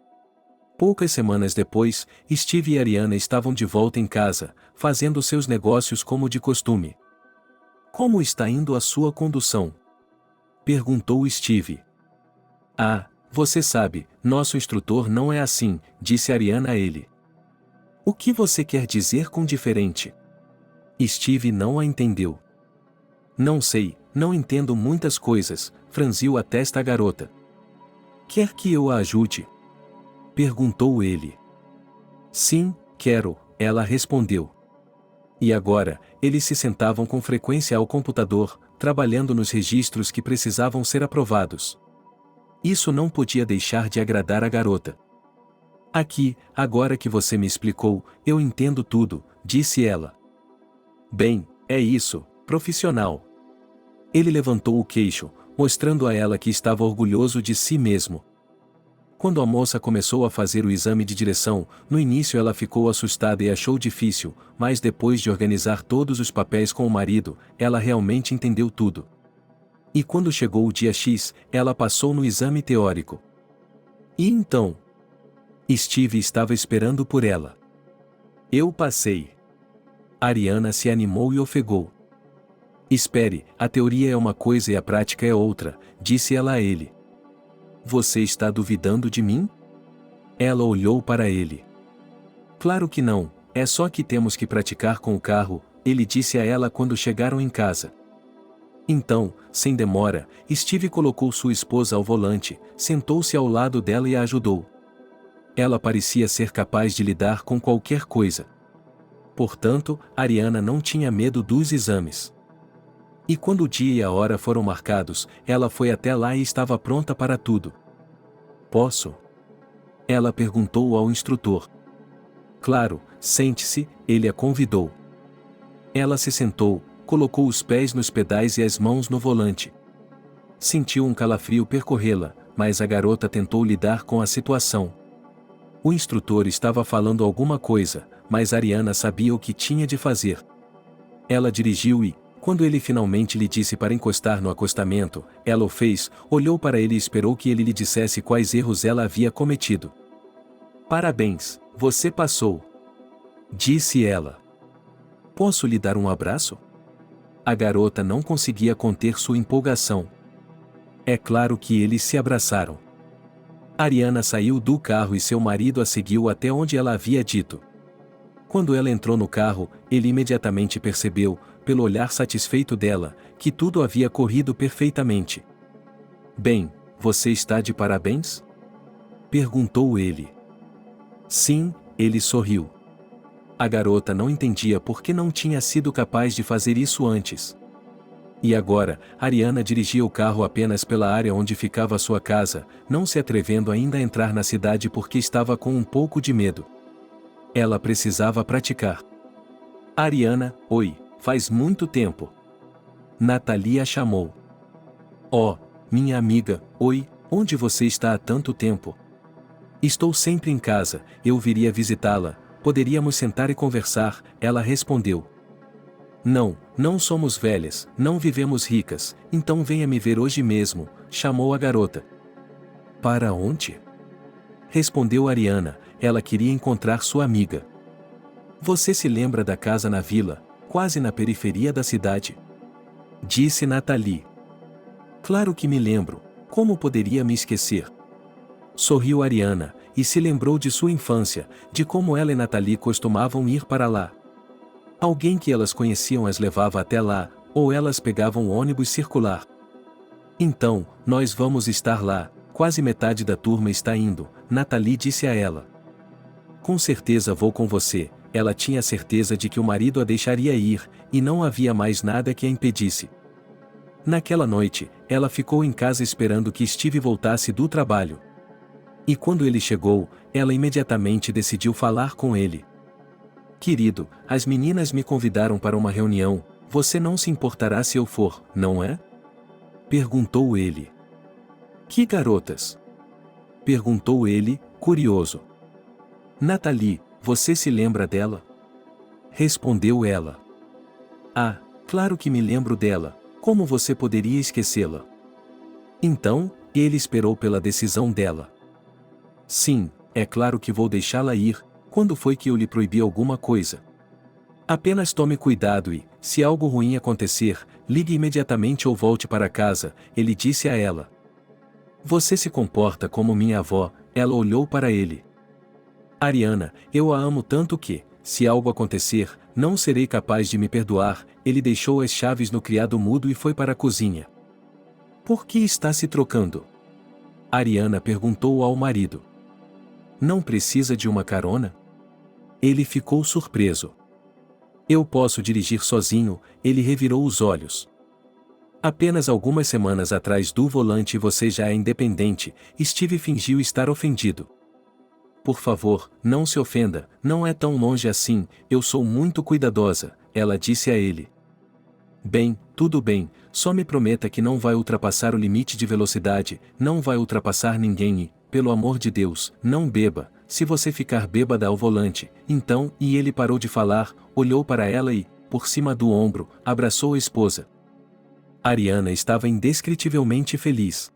Poucas semanas depois, Steve e Ariana estavam de volta em casa, fazendo seus negócios como de costume. Como está indo a sua condução? Perguntou Steve. Ah, você sabe, nosso instrutor não é assim, disse Ariana a ele. O que você quer dizer com diferente? Steve não a entendeu. Não sei, não entendo muitas coisas, franziu a testa a garota. Quer que eu a ajude? Perguntou ele. Sim, quero, ela respondeu. E agora, eles se sentavam com frequência ao computador, trabalhando nos registros que precisavam ser aprovados. Isso não podia deixar de agradar a garota. Aqui, agora que você me explicou, eu entendo tudo, disse ela. Bem, é isso, profissional. Ele levantou o queixo, mostrando a ela que estava orgulhoso de si mesmo. Quando a moça começou a fazer o exame de direção, no início ela ficou assustada e achou difícil, mas depois de organizar todos os papéis com o marido, ela realmente entendeu tudo. E quando chegou o dia X, ela passou no exame teórico. E então? Steve estava esperando por ela. Eu passei. Ariana se animou e ofegou. Espere, a teoria é uma coisa e a prática é outra, disse ela a ele. Você está duvidando de mim? Ela olhou para ele. Claro que não, é só que temos que praticar com o carro, ele disse a ela quando chegaram em casa. Então, sem demora, Steve colocou sua esposa ao volante, sentou-se ao lado dela e a ajudou. Ela parecia ser capaz de lidar com qualquer coisa. Portanto, Ariana não tinha medo dos exames. E quando o dia e a hora foram marcados, ela foi até lá e estava pronta para tudo. Posso? Ela perguntou ao instrutor. Claro, sente-se, ele a convidou. Ela se sentou, colocou os pés nos pedais e as mãos no volante. Sentiu um calafrio percorrê-la, mas a garota tentou lidar com a situação. O instrutor estava falando alguma coisa, mas Ariana sabia o que tinha de fazer. Ela dirigiu e, quando ele finalmente lhe disse para encostar no acostamento, ela o fez, olhou para ele e esperou que ele lhe dissesse quais erros ela havia cometido. "Parabéns, você passou", disse ela. "Posso lhe dar um abraço?" A garota não conseguia conter sua empolgação. É claro que eles se abraçaram. Ariana saiu do carro e seu marido a seguiu até onde ela havia dito. Quando ela entrou no carro, ele imediatamente percebeu, pelo olhar satisfeito dela, que tudo havia corrido perfeitamente. "Bem, você está de parabéns?" perguntou ele. "Sim", ele sorriu. A garota não entendia por que não tinha sido capaz de fazer isso antes. E agora, Ariana dirigia o carro apenas pela área onde ficava sua casa, não se atrevendo ainda a entrar na cidade porque estava com um pouco de medo. Ela precisava praticar. "Ariana, oi, faz muito tempo." Natalie a chamou. "Oh, minha amiga, oi, onde você está há tanto tempo?" "Estou sempre em casa, eu viria visitá-la, poderíamos sentar e conversar", ela respondeu. "Não, não somos velhas, não vivemos ricas, então venha me ver hoje mesmo", chamou a garota. "Para onde?" respondeu Ariana, ela queria encontrar sua amiga. "Você se lembra da casa na vila, quase na periferia da cidade?" disse Natalie. "Claro que me lembro, como poderia me esquecer?" Sorriu Ariana, e se lembrou de sua infância, de como ela e Natalie costumavam ir para lá. Alguém que elas conheciam as levava até lá, ou elas pegavam o ônibus circular. "Então, nós vamos estar lá, quase metade da turma está indo", Natalie disse a ela. "Com certeza vou com você", ela tinha certeza de que o marido a deixaria ir, e não havia mais nada que a impedisse. Naquela noite, ela ficou em casa esperando que Steve voltasse do trabalho. E quando ele chegou, ela imediatamente decidiu falar com ele. "Querido, as meninas me convidaram para uma reunião, você não se importará se eu for, não é?" perguntou ele. "Que garotas?" perguntou ele, curioso. "Natalie, você se lembra dela?" respondeu ela. "Ah, claro que me lembro dela, como você poderia esquecê-la?" Então, ele esperou pela decisão dela. "Sim, é claro que vou deixá-la ir, quando foi que eu lhe proibi alguma coisa? Apenas tome cuidado e, se algo ruim acontecer, ligue imediatamente ou volte para casa", ele disse a ela. "Você se comporta como minha avó", ela olhou para ele. "Ariana, eu a amo tanto que, se algo acontecer, não serei capaz de me perdoar", ele deixou as chaves no criado mudo e foi para a cozinha. "Por que está se trocando?" Ariana perguntou ao marido. "Não precisa de uma carona?" Ele ficou surpreso. "Eu posso dirigir sozinho", ele revirou os olhos. "Apenas algumas semanas atrás do volante você já é independente", Steve fingiu estar ofendido. "Por favor, não se ofenda, não é tão longe assim, eu sou muito cuidadosa", ela disse a ele. "Bem, tudo bem, só me prometa que não vai ultrapassar o limite de velocidade, não vai ultrapassar ninguém e, pelo amor de Deus, não beba, se você ficar bêbada ao volante, então", e ele parou de falar, olhou para ela e, por cima do ombro, abraçou a esposa. Ariana estava indescritivelmente feliz.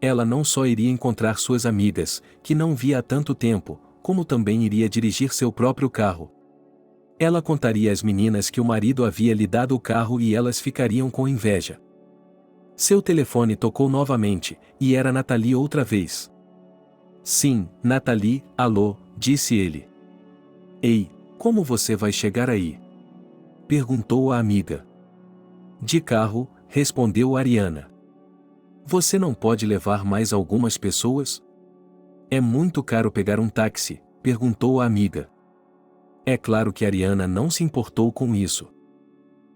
Ela não só iria encontrar suas amigas, que não via há tanto tempo, como também iria dirigir seu próprio carro. Ela contaria às meninas que o marido havia lhe dado o carro e elas ficariam com inveja. Seu telefone tocou novamente, e era Natalie outra vez. "Sim, Natalie, alô", disse ele. "Ei, como você vai chegar aí?" perguntou a amiga. "De carro", respondeu Ariana. "Você não pode levar mais algumas pessoas?" "É muito caro pegar um táxi?" perguntou a amiga. É claro que Ariana não se importou com isso.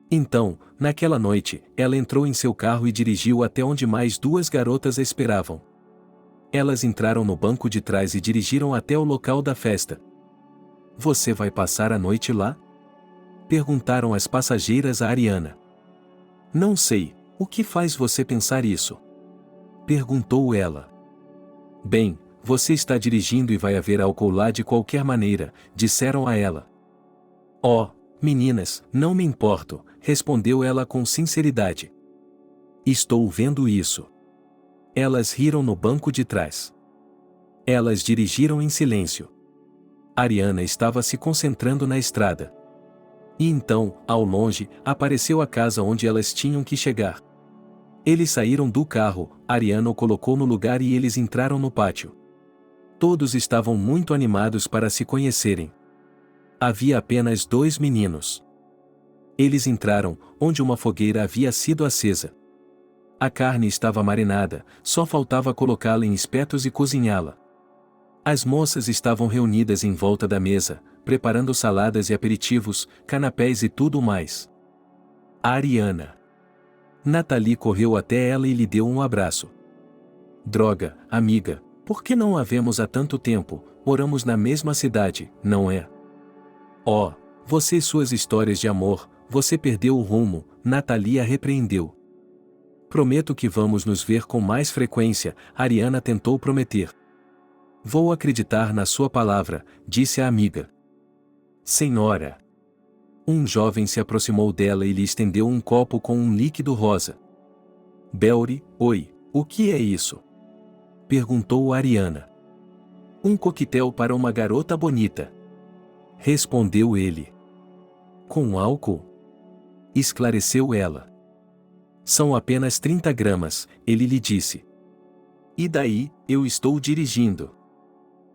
Então, naquela noite, ela entrou em seu carro e dirigiu até onde mais duas garotas a esperavam. Elas entraram no banco de trás e dirigiram até o local da festa. "Você vai passar a noite lá?" perguntaram as passageiras a Ariana. "Não sei, o que faz você pensar isso?" perguntou ela. "Bem, você está dirigindo e vai haver álcool lá de qualquer maneira, disseram a ela. Oh, meninas, não me importo, respondeu ela com sinceridade. Estou vendo isso. Elas riram no banco de trás. Elas dirigiram em silêncio. Ariana estava se concentrando na estrada. E então, ao longe, apareceu a casa onde elas tinham que chegar. Eles saíram do carro, Ariana o colocou no lugar e eles entraram no pátio. Todos estavam muito animados para se conhecerem. Havia apenas 2 meninos. Eles entraram, onde uma fogueira havia sido acesa. A carne estava marinada, só faltava colocá-la em espetos e cozinhá-la. As moças estavam reunidas em volta da mesa, preparando saladas e aperitivos, canapés e tudo mais. A Ariana. Nathalie correu até ela e lhe deu um abraço. Droga, amiga, por que não a vemos há tanto tempo? Moramos na mesma cidade, não é? Oh, você e suas histórias de amor, você perdeu o rumo, Nathalie a repreendeu. Prometo que vamos nos ver com mais frequência, Ariana tentou prometer. Vou acreditar na sua palavra, disse a amiga. Senhora. Um jovem se aproximou dela e lhe estendeu um copo com um líquido rosa. Belry, oi, o que é isso? Perguntou Ariana. Um coquetel para uma garota bonita. Respondeu ele. Com álcool? Esclareceu ela. São apenas 30 gramas, ele lhe disse. E daí, eu estou dirigindo.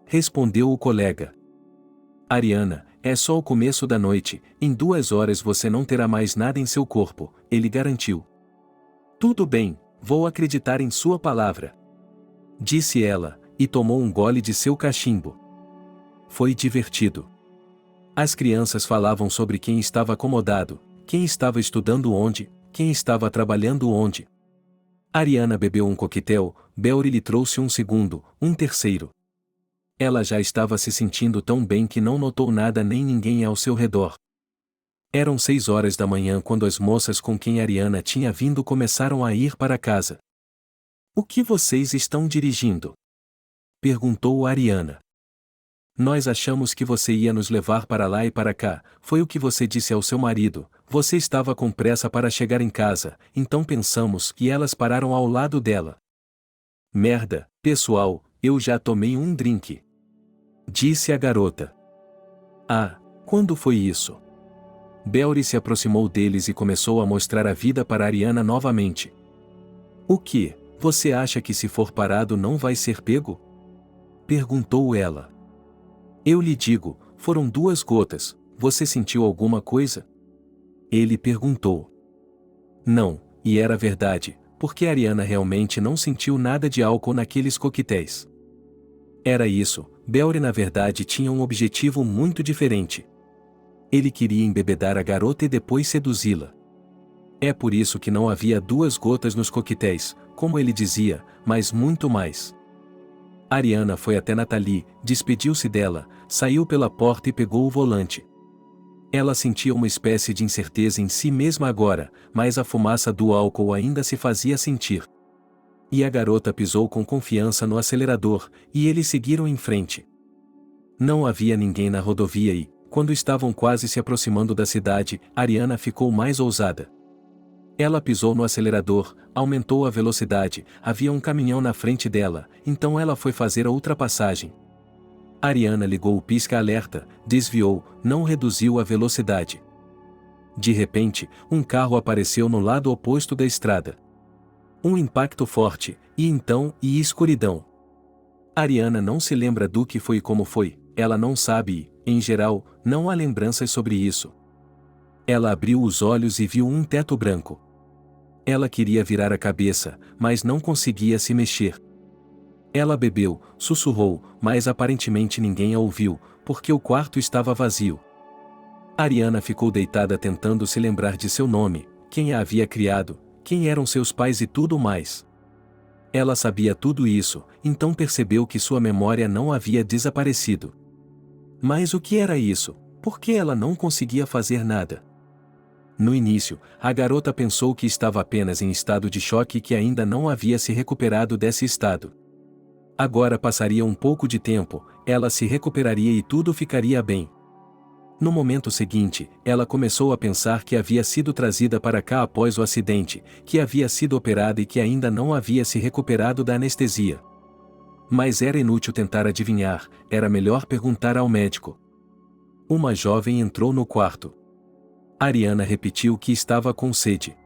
Respondeu o colega. Ariana, é só o começo da noite, em 2 horas você não terá mais nada em seu corpo, ele garantiu. Tudo bem, vou acreditar em sua palavra. Disse ela, e tomou um gole de seu cachimbo. Foi divertido. As crianças falavam sobre quem estava acomodado, quem estava estudando onde, quem estava trabalhando onde. Ariana bebeu um coquetel, Belry lhe trouxe um segundo, um terceiro. Ela já estava se sentindo tão bem que não notou nada nem ninguém ao seu redor. Eram 6 horas da manhã quando as moças com quem Ariana tinha vindo começaram a ir para casa. O que vocês estão dirigindo? Perguntou Ariana. Nós achamos que você ia nos levar para lá e para cá, foi o que você disse ao seu marido, você estava com pressa para chegar em casa, então pensamos que elas pararam ao lado dela. Merda, pessoal, eu já tomei um drink. Disse a garota. Ah, quando foi isso? Belry se aproximou deles e começou a mostrar a vida para Ariana novamente. O que, você acha que se for parado não vai ser pego? Perguntou ela. Eu lhe digo, foram 2 gotas, você sentiu alguma coisa? Ele perguntou. Não, e era verdade, porque Ariana realmente não sentiu nada de álcool naqueles coquetéis. Era isso, Belry na verdade tinha um objetivo muito diferente. Ele queria embebedar a garota e depois seduzi-la. É por isso que não havia 2 gotas nos coquetéis, como ele dizia, mas muito mais. Ariana foi até Nathalie, despediu-se dela, saiu pela porta e pegou o volante. Ela sentia uma espécie de incerteza em si mesma agora, mas a fumaça do álcool ainda se fazia sentir. E a garota pisou com confiança no acelerador, e eles seguiram em frente. Não havia ninguém na rodovia e, quando estavam quase se aproximando da cidade, Ariana ficou mais ousada. Ela pisou no acelerador, aumentou a velocidade, havia um caminhão na frente dela, então ela foi fazer a ultrapassagem. Ariana ligou o pisca-alerta, desviou, não reduziu a velocidade. De repente, um carro apareceu no lado oposto da estrada. Um impacto forte, e então, escuridão. Ariana não se lembra do que foi e como foi, ela não sabe e, em geral, não há lembranças sobre isso. Ela abriu os olhos e viu um teto branco. Ela queria virar a cabeça, mas não conseguia se mexer. Ela bebeu, sussurrou, mas aparentemente ninguém a ouviu, porque o quarto estava vazio. Ariana ficou deitada tentando se lembrar de seu nome, quem a havia criado, quem eram seus pais e tudo mais. Ela sabia tudo isso, então percebeu que sua memória não havia desaparecido. Mas o que era isso? Por que ela não conseguia fazer nada? No início, a garota pensou que estava apenas em estado de choque e que ainda não havia se recuperado desse estado. Agora passaria um pouco de tempo, ela se recuperaria e tudo ficaria bem. No momento seguinte, ela começou a pensar que havia sido trazida para cá após o acidente, que havia sido operada e que ainda não havia se recuperado da anestesia. Mas era inútil tentar adivinhar, era melhor perguntar ao médico. Uma jovem entrou no quarto. Ariana repetiu que estava com sede.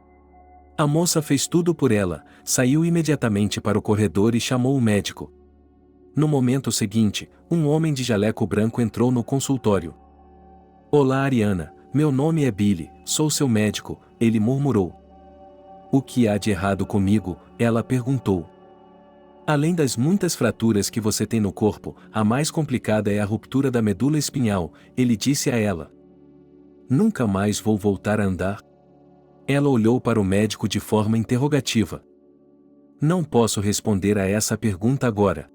A moça fez tudo por ela, saiu imediatamente para o corredor e chamou o médico. No momento seguinte, um homem de jaleco branco entrou no consultório. Olá Ariana, meu nome é Billy, sou seu médico, ele murmurou. O que há de errado comigo? Ela perguntou. Além das muitas fraturas que você tem no corpo, a mais complicada é a ruptura da medula espinhal, ele disse a ela. Nunca mais vou voltar a andar? Ela olhou para o médico de forma interrogativa. Não posso responder a essa pergunta agora.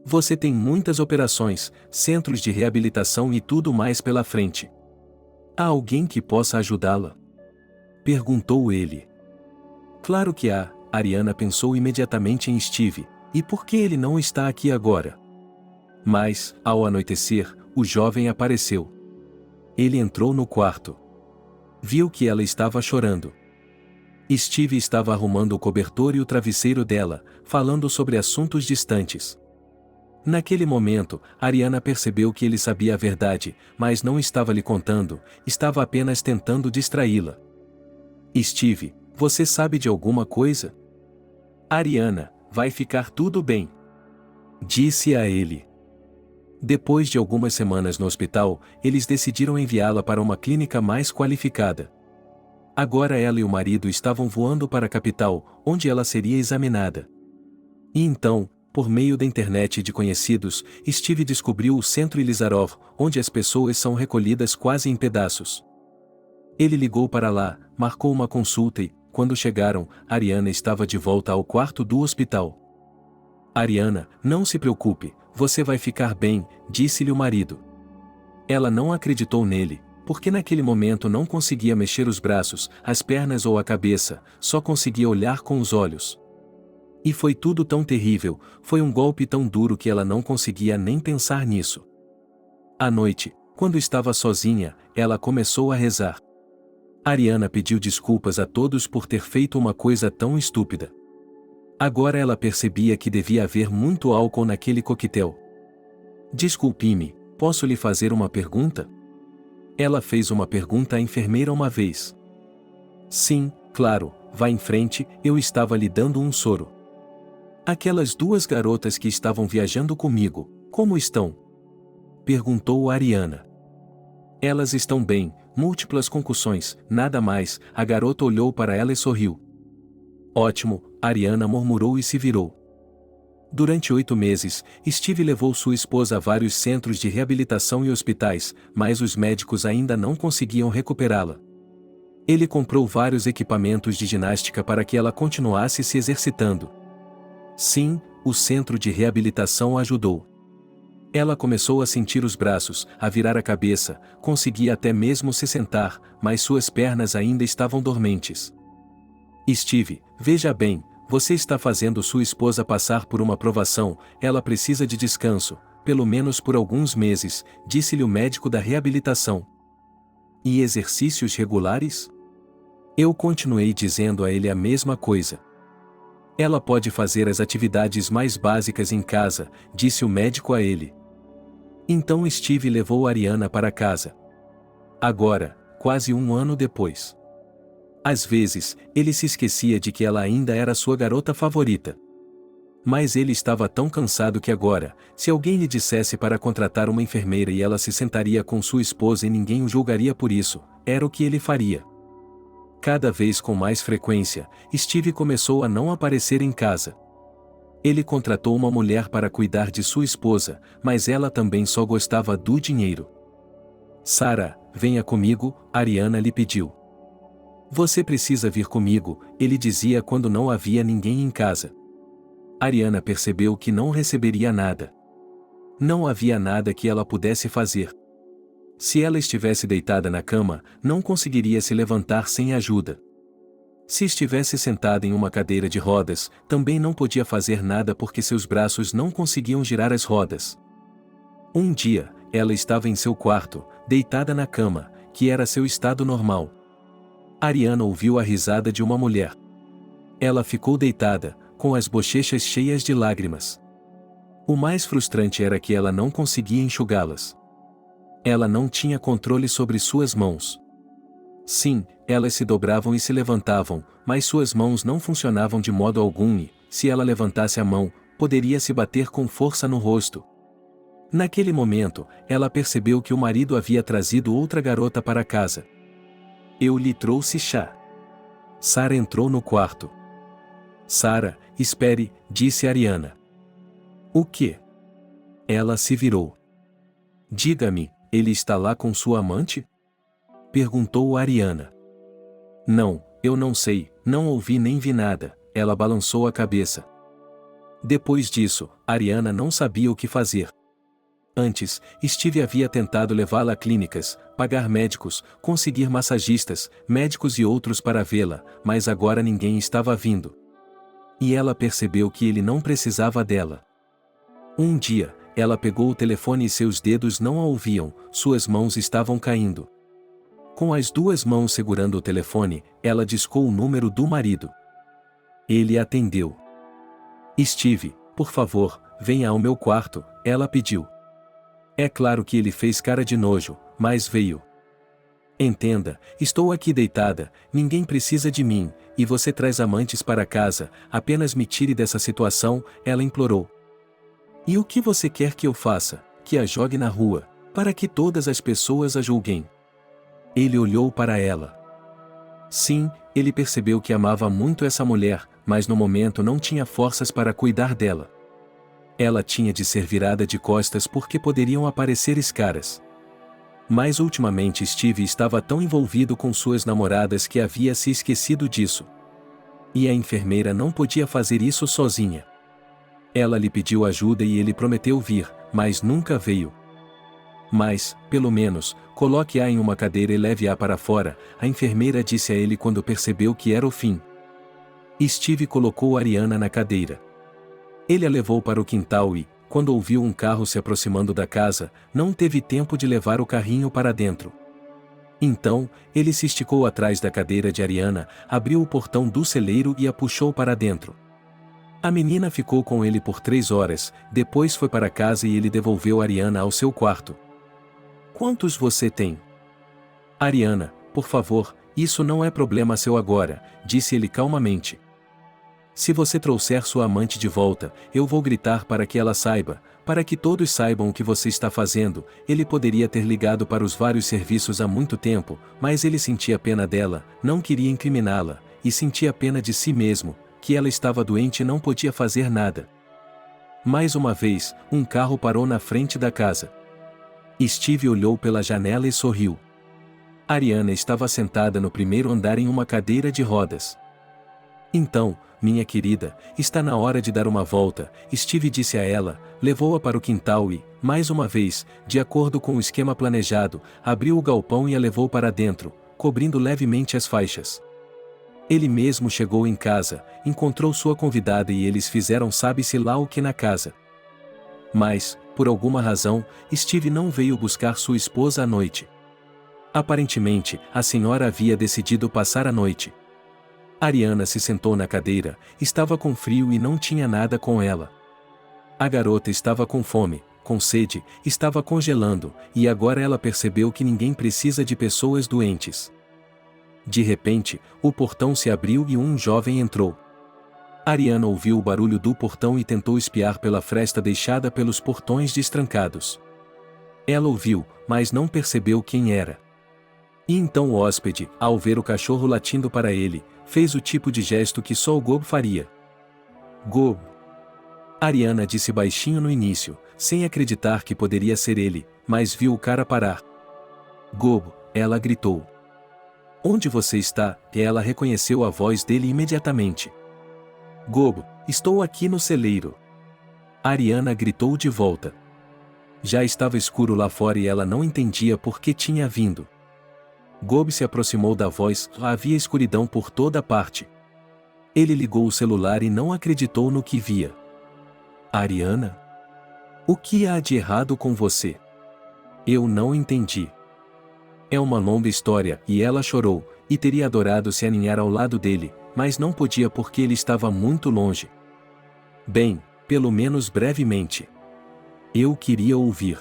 Você tem muitas operações, centros de reabilitação e tudo mais pela frente. Há alguém que possa ajudá-la? Perguntou ele. Claro que há, Ariana pensou imediatamente em Steve, e por que ele não está aqui agora? Mas, ao anoitecer, o jovem apareceu. Ele entrou no quarto. Viu que ela estava chorando. Steve estava arrumando o cobertor e o travesseiro dela, falando sobre assuntos distantes. Naquele momento, Ariana percebeu que ele sabia a verdade, mas não estava lhe contando, estava apenas tentando distraí-la. Steve, você sabe de alguma coisa? Ariana, vai ficar tudo bem. Disse a ele. Depois de algumas semanas no hospital, eles decidiram enviá-la para uma clínica mais qualificada. Agora ela e o marido estavam voando para a capital, onde ela seria examinada. E então, por meio da internet de conhecidos, Steve descobriu o centro Ilizarov, onde as pessoas são recolhidas quase em pedaços. Ele ligou para lá, marcou uma consulta e, quando chegaram, Ariana estava de volta ao quarto do hospital. Ariana, não se preocupe, você vai ficar bem, disse-lhe o marido. Ela não acreditou nele, porque naquele momento não conseguia mexer os braços, as pernas ou a cabeça, só conseguia olhar com os olhos. E foi tudo tão terrível, foi um golpe tão duro que ela não conseguia nem pensar nisso. À noite, quando estava sozinha, ela começou a rezar. Ariana pediu desculpas a todos por ter feito uma coisa tão estúpida. Agora ela percebia que devia haver muito álcool naquele coquetel. Desculpe-me, posso lhe fazer uma pergunta? Ela fez uma pergunta à enfermeira uma vez. Sim, claro, vá em frente, eu estava lhe dando um soro. Aquelas duas garotas que estavam viajando comigo, como estão? Perguntou Ariana. Elas estão bem, múltiplas concussões, nada mais, a garota olhou para ela e sorriu. Ótimo, Ariana murmurou e se virou. Durante 8 meses, Steve levou sua esposa a vários centros de reabilitação e hospitais, mas os médicos ainda não conseguiam recuperá-la. Ele comprou vários equipamentos de ginástica para que ela continuasse se exercitando. Sim, o centro de reabilitação ajudou. Ela começou a sentir os braços, a virar a cabeça, conseguia até mesmo se sentar, mas suas pernas ainda estavam dormentes. Steve, veja bem, você está fazendo sua esposa passar por uma provação, ela precisa de descanso, pelo menos por alguns meses, disse-lhe o médico da reabilitação. E exercícios regulares? Eu continuei dizendo a ele a mesma coisa. Ela pode fazer as atividades mais básicas em casa, disse o médico a ele. Então Steve levou Ariana para casa. Agora, quase um ano depois. Às vezes, ele se esquecia de que ela ainda era sua garota favorita. Mas ele estava tão cansado que agora, se alguém lhe dissesse para contratar uma enfermeira e ela se sentaria com sua esposa e ninguém o julgaria por isso, era o que ele faria. Cada vez com mais frequência, Steve começou a não aparecer em casa. Ele contratou uma mulher para cuidar de sua esposa, mas ela também só gostava do dinheiro. Sarah, venha comigo, Ariana lhe pediu. Você precisa vir comigo, ele dizia quando não havia ninguém em casa. Ariana percebeu que não receberia nada. Não havia nada que ela pudesse fazer. Se ela estivesse deitada na cama, não conseguiria se levantar sem ajuda. Se estivesse sentada em uma cadeira de rodas, também não podia fazer nada porque seus braços não conseguiam girar as rodas. Um dia, ela estava em seu quarto, deitada na cama, que era seu estado normal. Ariana ouviu a risada de uma mulher. Ela ficou deitada, com as bochechas cheias de lágrimas. O mais frustrante era que ela não conseguia enxugá-las. Ela não tinha controle sobre suas mãos. Sim, elas se dobravam e se levantavam, mas suas mãos não funcionavam de modo algum e, se ela levantasse a mão, poderia se bater com força no rosto. Naquele momento, ela percebeu que o marido havia trazido outra garota para casa. Eu lhe trouxe chá. Sara entrou no quarto. Sara, espere, disse Ariana. O quê? Ela se virou. Diga-me, ele está lá com sua amante? Perguntou Ariana. Não, eu não sei, não ouvi nem vi nada, ela balançou a cabeça. Depois disso, Ariana não sabia o que fazer. Antes, Steve havia tentado levá-la a clínicas, pagar médicos, conseguir massagistas, médicos e outros para vê-la, mas agora ninguém estava vindo. E ela percebeu que ele não precisava dela. Um dia, ela pegou o telefone e seus dedos não a ouviam, suas mãos estavam caindo. Com as duas mãos segurando o telefone, ela discou o número do marido. Ele atendeu. Steve, por favor, venha ao meu quarto, ela pediu. É claro que ele fez cara de nojo, mas veio. Entenda, estou aqui deitada, ninguém precisa de mim, e você traz amantes para casa, apenas me tire dessa situação, ela implorou. E o que você quer que eu faça? Que a jogue na rua, para que todas as pessoas a julguem. Ele olhou para ela. Sim, ele percebeu que amava muito essa mulher, mas no momento não tinha forças para cuidar dela. Ela tinha de ser virada de costas porque poderiam aparecer escaras. Mas ultimamente Steve estava tão envolvido com suas namoradas que havia se esquecido disso. E a enfermeira não podia fazer isso sozinha. Ela lhe pediu ajuda e ele prometeu vir, mas nunca veio. Mas, pelo menos, coloque-a em uma cadeira e leve-a para fora, a enfermeira disse a ele quando percebeu que era o fim. Steve colocou Ariana na cadeira. Ele a levou para o quintal e, quando ouviu um carro se aproximando da casa, não teve tempo de levar o carrinho para dentro. Então, ele se esticou atrás da cadeira de Ariana, abriu o portão do celeiro e a puxou para dentro. A menina ficou com ele por 3 horas, depois foi para casa e ele devolveu Ariana ao seu quarto. Quantos você tem? Ariana, por favor, isso não é problema seu agora, disse ele calmamente. Se você trouxer sua amante de volta, eu vou gritar para que ela saiba, para que todos saibam o que você está fazendo. Ele poderia ter ligado para os vários serviços há muito tempo, mas ele sentia pena dela, não queria incriminá-la, e sentia pena de si mesmo, que ela estava doente e não podia fazer nada. Mais uma vez, um carro parou na frente da casa. Steve olhou pela janela e sorriu. Ariana estava sentada no primeiro andar em uma cadeira de rodas. Então, minha querida, está na hora de dar uma volta, Steve disse a ela, levou-a para o quintal e, mais uma vez, de acordo com o esquema planejado, abriu o galpão e a levou para dentro, cobrindo levemente as faixas. Ele mesmo chegou em casa, encontrou sua convidada e eles fizeram sabe-se lá o que na casa. Mas, por alguma razão, Steve não veio buscar sua esposa à noite. Aparentemente, a senhora havia decidido passar a noite. Ariana se sentou na cadeira, estava com frio e não tinha nada com ela. A garota estava com fome, com sede, estava congelando, e agora ela percebeu que ninguém precisa de pessoas doentes. De repente, o portão se abriu e um jovem entrou. Ariana ouviu o barulho do portão e tentou espiar pela fresta deixada pelos portões destrancados. Ela ouviu, mas não percebeu quem era. E então o hóspede, ao ver o cachorro latindo para ele, fez o tipo de gesto que só o Gob faria. Gob. Ariana disse baixinho no início, sem acreditar que poderia ser ele, mas viu o cara parar. Gob, ela gritou. Onde você está? E ela reconheceu a voz dele imediatamente. Gob, estou aqui no celeiro. Ariana gritou de volta. Já estava escuro lá fora e ela não entendia por que tinha vindo. Gob se aproximou da voz, havia escuridão por toda parte. Ele ligou o celular e não acreditou no que via. Ariana? O que há de errado com você? Eu não entendi. É uma longa história, e ela chorou, e teria adorado se aninhar ao lado dele, mas não podia porque ele estava muito longe. Bem, pelo menos brevemente. Eu queria ouvir.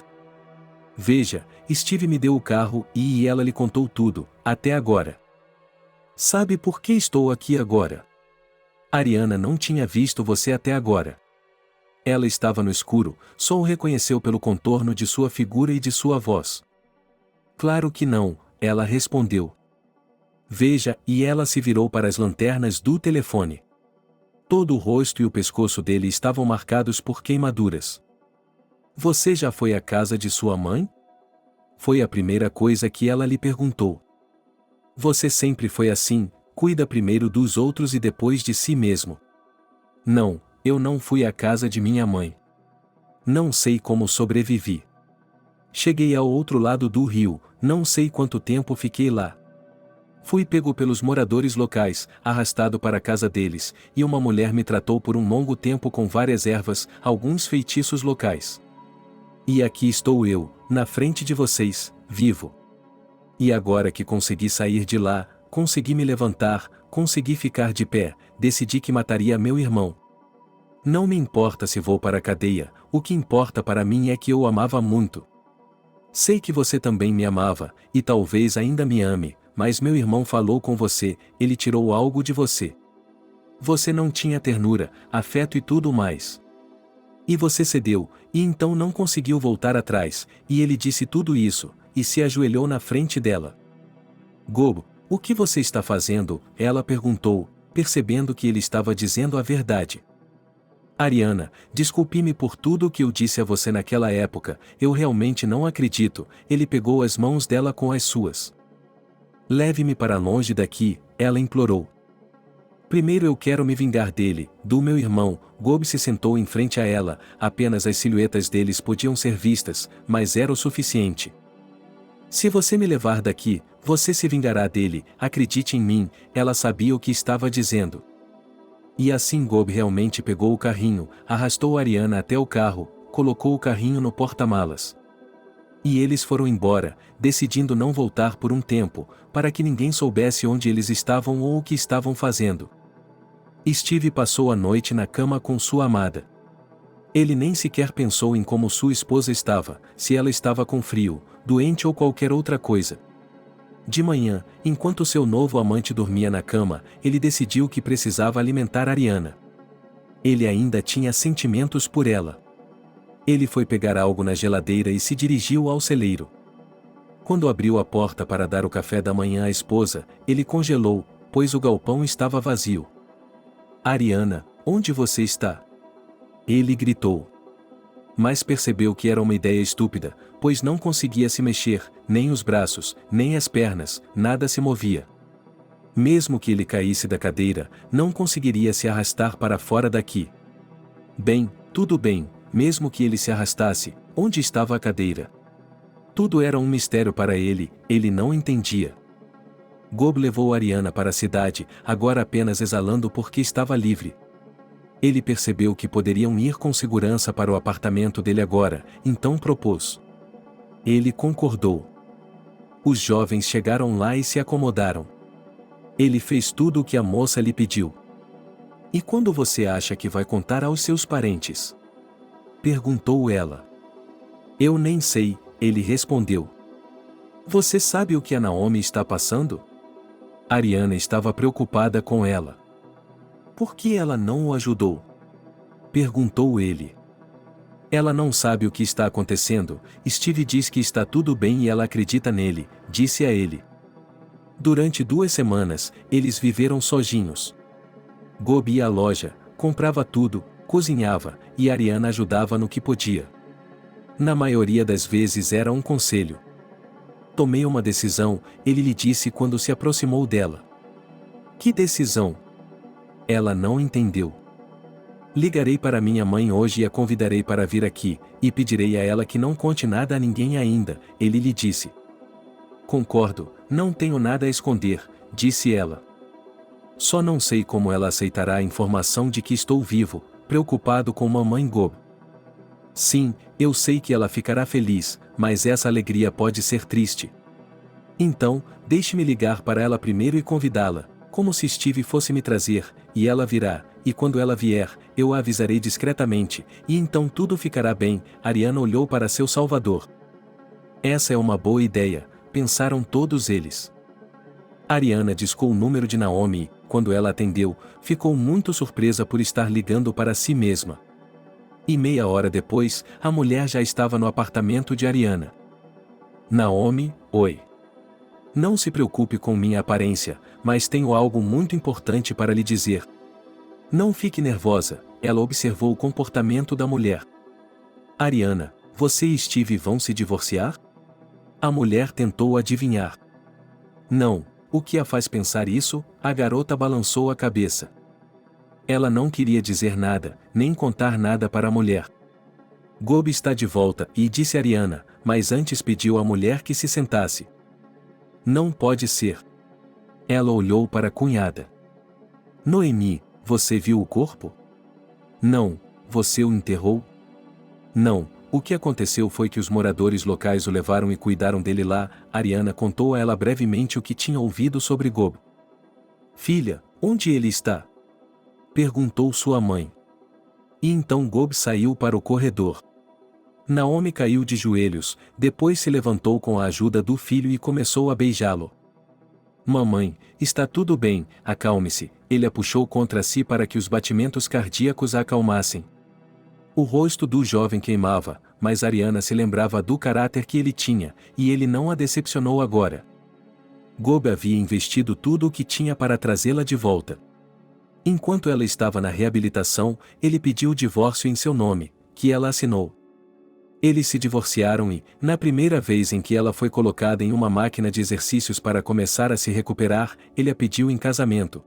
Veja, Steve me deu o carro e ela lhe contou tudo, até agora. Sabe por que estou aqui agora? Ariana não tinha visto você até agora. Ela estava no escuro, só o reconheceu pelo contorno de sua figura e de sua voz. Claro que não, ela respondeu. Veja, e ela se virou para as lanternas do telefone. Todo o rosto e o pescoço dele estavam marcados por queimaduras. Você já foi à casa de sua mãe? Foi a primeira coisa que ela lhe perguntou. Você sempre foi assim, cuida primeiro dos outros e depois de si mesmo. Não, eu não fui à casa de minha mãe. Não sei como sobrevivi. Cheguei ao outro lado do rio, não sei quanto tempo fiquei lá. Fui pego pelos moradores locais, arrastado para a casa deles, e uma mulher me tratou por um longo tempo com várias ervas, alguns feitiços locais. E aqui estou eu, na frente de vocês, vivo. E agora que consegui sair de lá, consegui me levantar, consegui ficar de pé, decidi que mataria meu irmão. Não me importa se vou para a cadeia, o que importa para mim é que eu o amava muito. Sei que você também me amava, e talvez ainda me ame, mas meu irmão falou com você, ele tirou algo de você. Você não tinha ternura, afeto e tudo mais. E você cedeu, e então não conseguiu voltar atrás, e ele disse tudo isso, e se ajoelhou na frente dela. Gob, o que você está fazendo? Ela perguntou, percebendo que ele estava dizendo a verdade. Ariana, desculpe-me por tudo o que eu disse a você naquela época, eu realmente não acredito, ele pegou as mãos dela com as suas. Leve-me para longe daqui, ela implorou. Primeiro eu quero me vingar dele, do meu irmão. Gob se sentou em frente a ela, apenas as silhuetas deles podiam ser vistas, mas era o suficiente. Se você me levar daqui, você se vingará dele, acredite em mim, ela sabia o que estava dizendo. E assim Gob realmente pegou o carrinho, arrastou Ariana até o carro, colocou o carrinho no porta-malas. E eles foram embora, decidindo não voltar por um tempo, para que ninguém soubesse onde eles estavam ou o que estavam fazendo. Steve passou a noite na cama com sua amada. Ele nem sequer pensou em como sua esposa estava, se ela estava com frio, doente ou qualquer outra coisa. De manhã, enquanto seu novo amante dormia na cama, ele decidiu que precisava alimentar Ariana. Ele ainda tinha sentimentos por ela. Ele foi pegar algo na geladeira e se dirigiu ao celeiro. Quando abriu a porta para dar o café da manhã à esposa, ele congelou, pois o galpão estava vazio. Ariana, onde você está? Ele gritou. Mas percebeu que era uma ideia estúpida, pois não conseguia se mexer, nem os braços, nem as pernas, nada se movia. Mesmo que ele caísse da cadeira, não conseguiria se arrastar para fora daqui. Bem, tudo bem, mesmo que ele se arrastasse, onde estava a cadeira? Tudo era um mistério para ele não entendia. Gob levou Ariana para a cidade, agora apenas exalando porque estava livre. Ele percebeu que poderiam ir com segurança para o apartamento dele agora, então propôs. Ele concordou. Os jovens chegaram lá e se acomodaram. Ele fez tudo o que a moça lhe pediu. E quando você acha que vai contar aos seus parentes? Perguntou ela. Eu nem sei, ele respondeu. Você sabe o que a Naomi está passando? Ariana estava preocupada com ela. Por que ela não o ajudou? Perguntou ele. Ela não sabe o que está acontecendo, Steve diz que está tudo bem e ela acredita nele, disse a ele. Durante 2 semanas, eles viveram sozinhos. Gob ia à loja, comprava tudo, cozinhava, e Ariana ajudava no que podia. Na maioria das vezes era um conselho. Tomei uma decisão, ele lhe disse quando se aproximou dela. Que decisão? Ela não entendeu. Ligarei para minha mãe hoje e a convidarei para vir aqui, e pedirei a ela que não conte nada a ninguém ainda, ele lhe disse. Concordo, não tenho nada a esconder, disse ela. Só não sei como ela aceitará a informação de que estou vivo, preocupado com mamãe Gob. Sim, eu sei que ela ficará feliz, mas essa alegria pode ser triste. Então, deixe-me ligar para ela primeiro e convidá-la, como se Steve fosse me trazer, e ela virá, e quando ela vier, eu a avisarei discretamente, e então tudo ficará bem. Ariana olhou para seu salvador. Essa é uma boa ideia, pensaram todos eles. Ariana discou o número de Naomi e, quando ela atendeu, ficou muito surpresa por estar ligando para si mesma. E meia hora depois, a mulher já estava no apartamento de Ariana. Naomi, oi. Não se preocupe com minha aparência, mas tenho algo muito importante para lhe dizer. Não fique nervosa, ela observou o comportamento da mulher. Ariana, você e Steve vão se divorciar? A mulher tentou adivinhar. Não, o que a faz pensar isso? A garota balançou a cabeça. Ela não queria dizer nada, nem contar nada para a mulher. Gob está de volta, e disse Ariana, mas antes pediu à mulher que se sentasse. Não pode ser. Ela olhou para a cunhada. Noemi, você viu o corpo? Não, você o enterrou? Não, o que aconteceu foi que os moradores locais o levaram e cuidaram dele lá. Ariana contou a ela brevemente o que tinha ouvido sobre Gob. Filha, onde ele está? Perguntou sua mãe. E então Gob saiu para o corredor. Naomi caiu de joelhos, depois se levantou com a ajuda do filho e começou a beijá-lo. Mamãe, está tudo bem, acalme-se. Ele a puxou contra si para que os batimentos cardíacos a acalmassem. O rosto do jovem queimava, mas Ariana se lembrava do caráter que ele tinha, e ele não a decepcionou agora. Gob havia investido tudo o que tinha para trazê-la de volta. Enquanto ela estava na reabilitação, ele pediu o divórcio em seu nome, que ela assinou. Eles se divorciaram e, na primeira vez em que ela foi colocada em uma máquina de exercícios para começar a se recuperar, ele a pediu em casamento.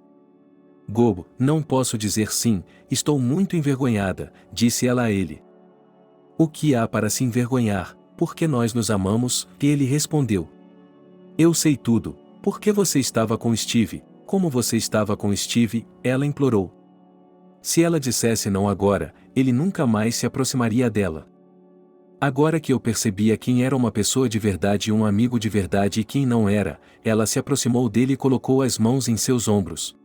Gob, não posso dizer sim, estou muito envergonhada, disse ela a ele. O que há para se envergonhar, porque nós nos amamos, ele respondeu. Eu sei tudo, porque você estava com Steve, como você estava com Steve, ela implorou. Se ela dissesse não agora, ele nunca mais se aproximaria dela. Agora que eu percebia quem era uma pessoa de verdade e um amigo de verdade e quem não era, ela se aproximou dele e colocou as mãos em seus ombros.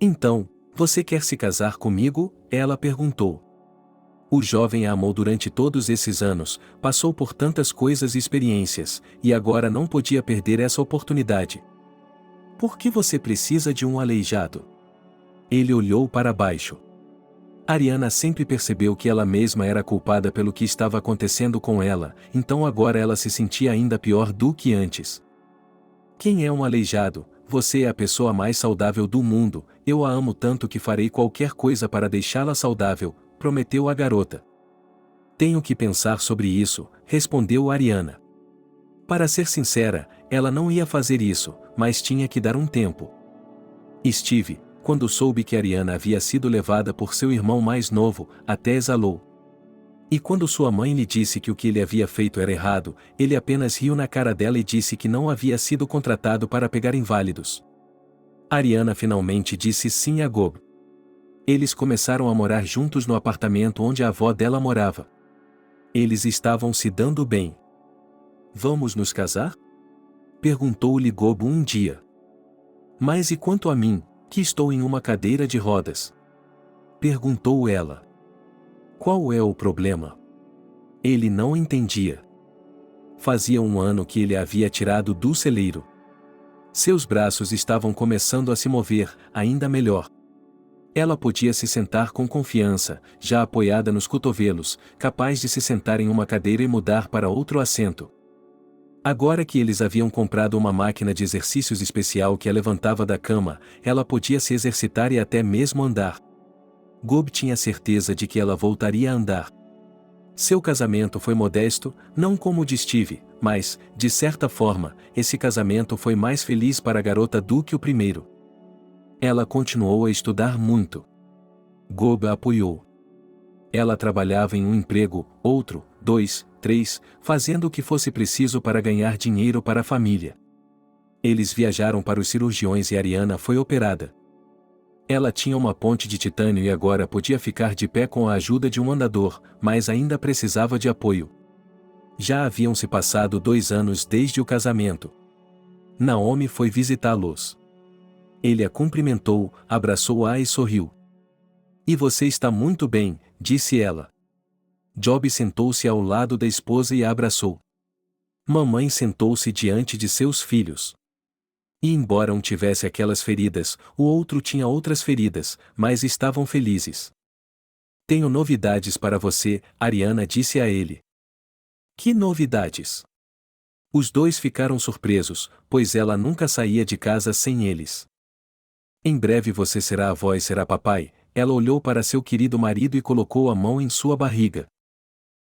Então, você quer se casar comigo? Ela perguntou. O jovem a amou durante todos esses anos, passou por tantas coisas e experiências, e agora não podia perder essa oportunidade. Por que você precisa de um aleijado? Ele olhou para baixo. Ariana sempre percebeu que ela mesma era culpada pelo que estava acontecendo com ela, então agora ela se sentia ainda pior do que antes. Quem é um aleijado? Você é a pessoa mais saudável do mundo, eu a amo tanto que farei qualquer coisa para deixá-la saudável, prometeu a garota. Tenho que pensar sobre isso, respondeu Ariana. Para ser sincera, ela não ia fazer isso, mas tinha que dar um tempo. Steve, quando soube que Ariana havia sido levada por seu irmão mais novo, até exalou. E quando sua mãe lhe disse que o que ele havia feito era errado, ele apenas riu na cara dela e disse que não havia sido contratado para pegar inválidos. Ariana finalmente disse sim a Gob. Eles começaram a morar juntos no apartamento onde a avó dela morava. Eles estavam se dando bem. Vamos nos casar? Perguntou-lhe Gob um dia. Mas e quanto a mim, que estou em uma cadeira de rodas? Perguntou ela. Qual é o problema? Ele não entendia. Fazia um ano que ele a havia tirado do celeiro. Seus braços estavam começando a se mover, ainda melhor. Ela podia se sentar com confiança, já apoiada nos cotovelos, capaz de se sentar em uma cadeira e mudar para outro assento. Agora que eles haviam comprado uma máquina de exercícios especial que a levantava da cama, ela podia se exercitar e até mesmo andar. Gob tinha certeza de que ela voltaria a andar. Seu casamento foi modesto, não como o de Steve, mas, de certa forma, esse casamento foi mais feliz para a garota do que o primeiro. Ela continuou a estudar muito. Gob a apoiou. Ela trabalhava em um emprego, outro, 2, três, fazendo o que fosse preciso para ganhar dinheiro para a família. Eles viajaram para os cirurgiões e Ariana foi operada. Ela tinha uma ponte de titânio e agora podia ficar de pé com a ajuda de um andador, mas ainda precisava de apoio. Já haviam se passado 2 anos desde o casamento. Naomi foi visitá-los. Ele a cumprimentou, abraçou-a e sorriu. "E você está muito bem", disse ela. Job sentou-se ao lado da esposa e a abraçou. Mamãe sentou-se diante de seus filhos. E embora um tivesse aquelas feridas, o outro tinha outras feridas, mas estavam felizes. "Tenho novidades para você", Ariana disse a ele. "Que novidades?" Os dois ficaram surpresos, pois ela nunca saía de casa sem eles. "Em breve você será avó e será papai", ela olhou para seu querido marido e colocou a mão em sua barriga.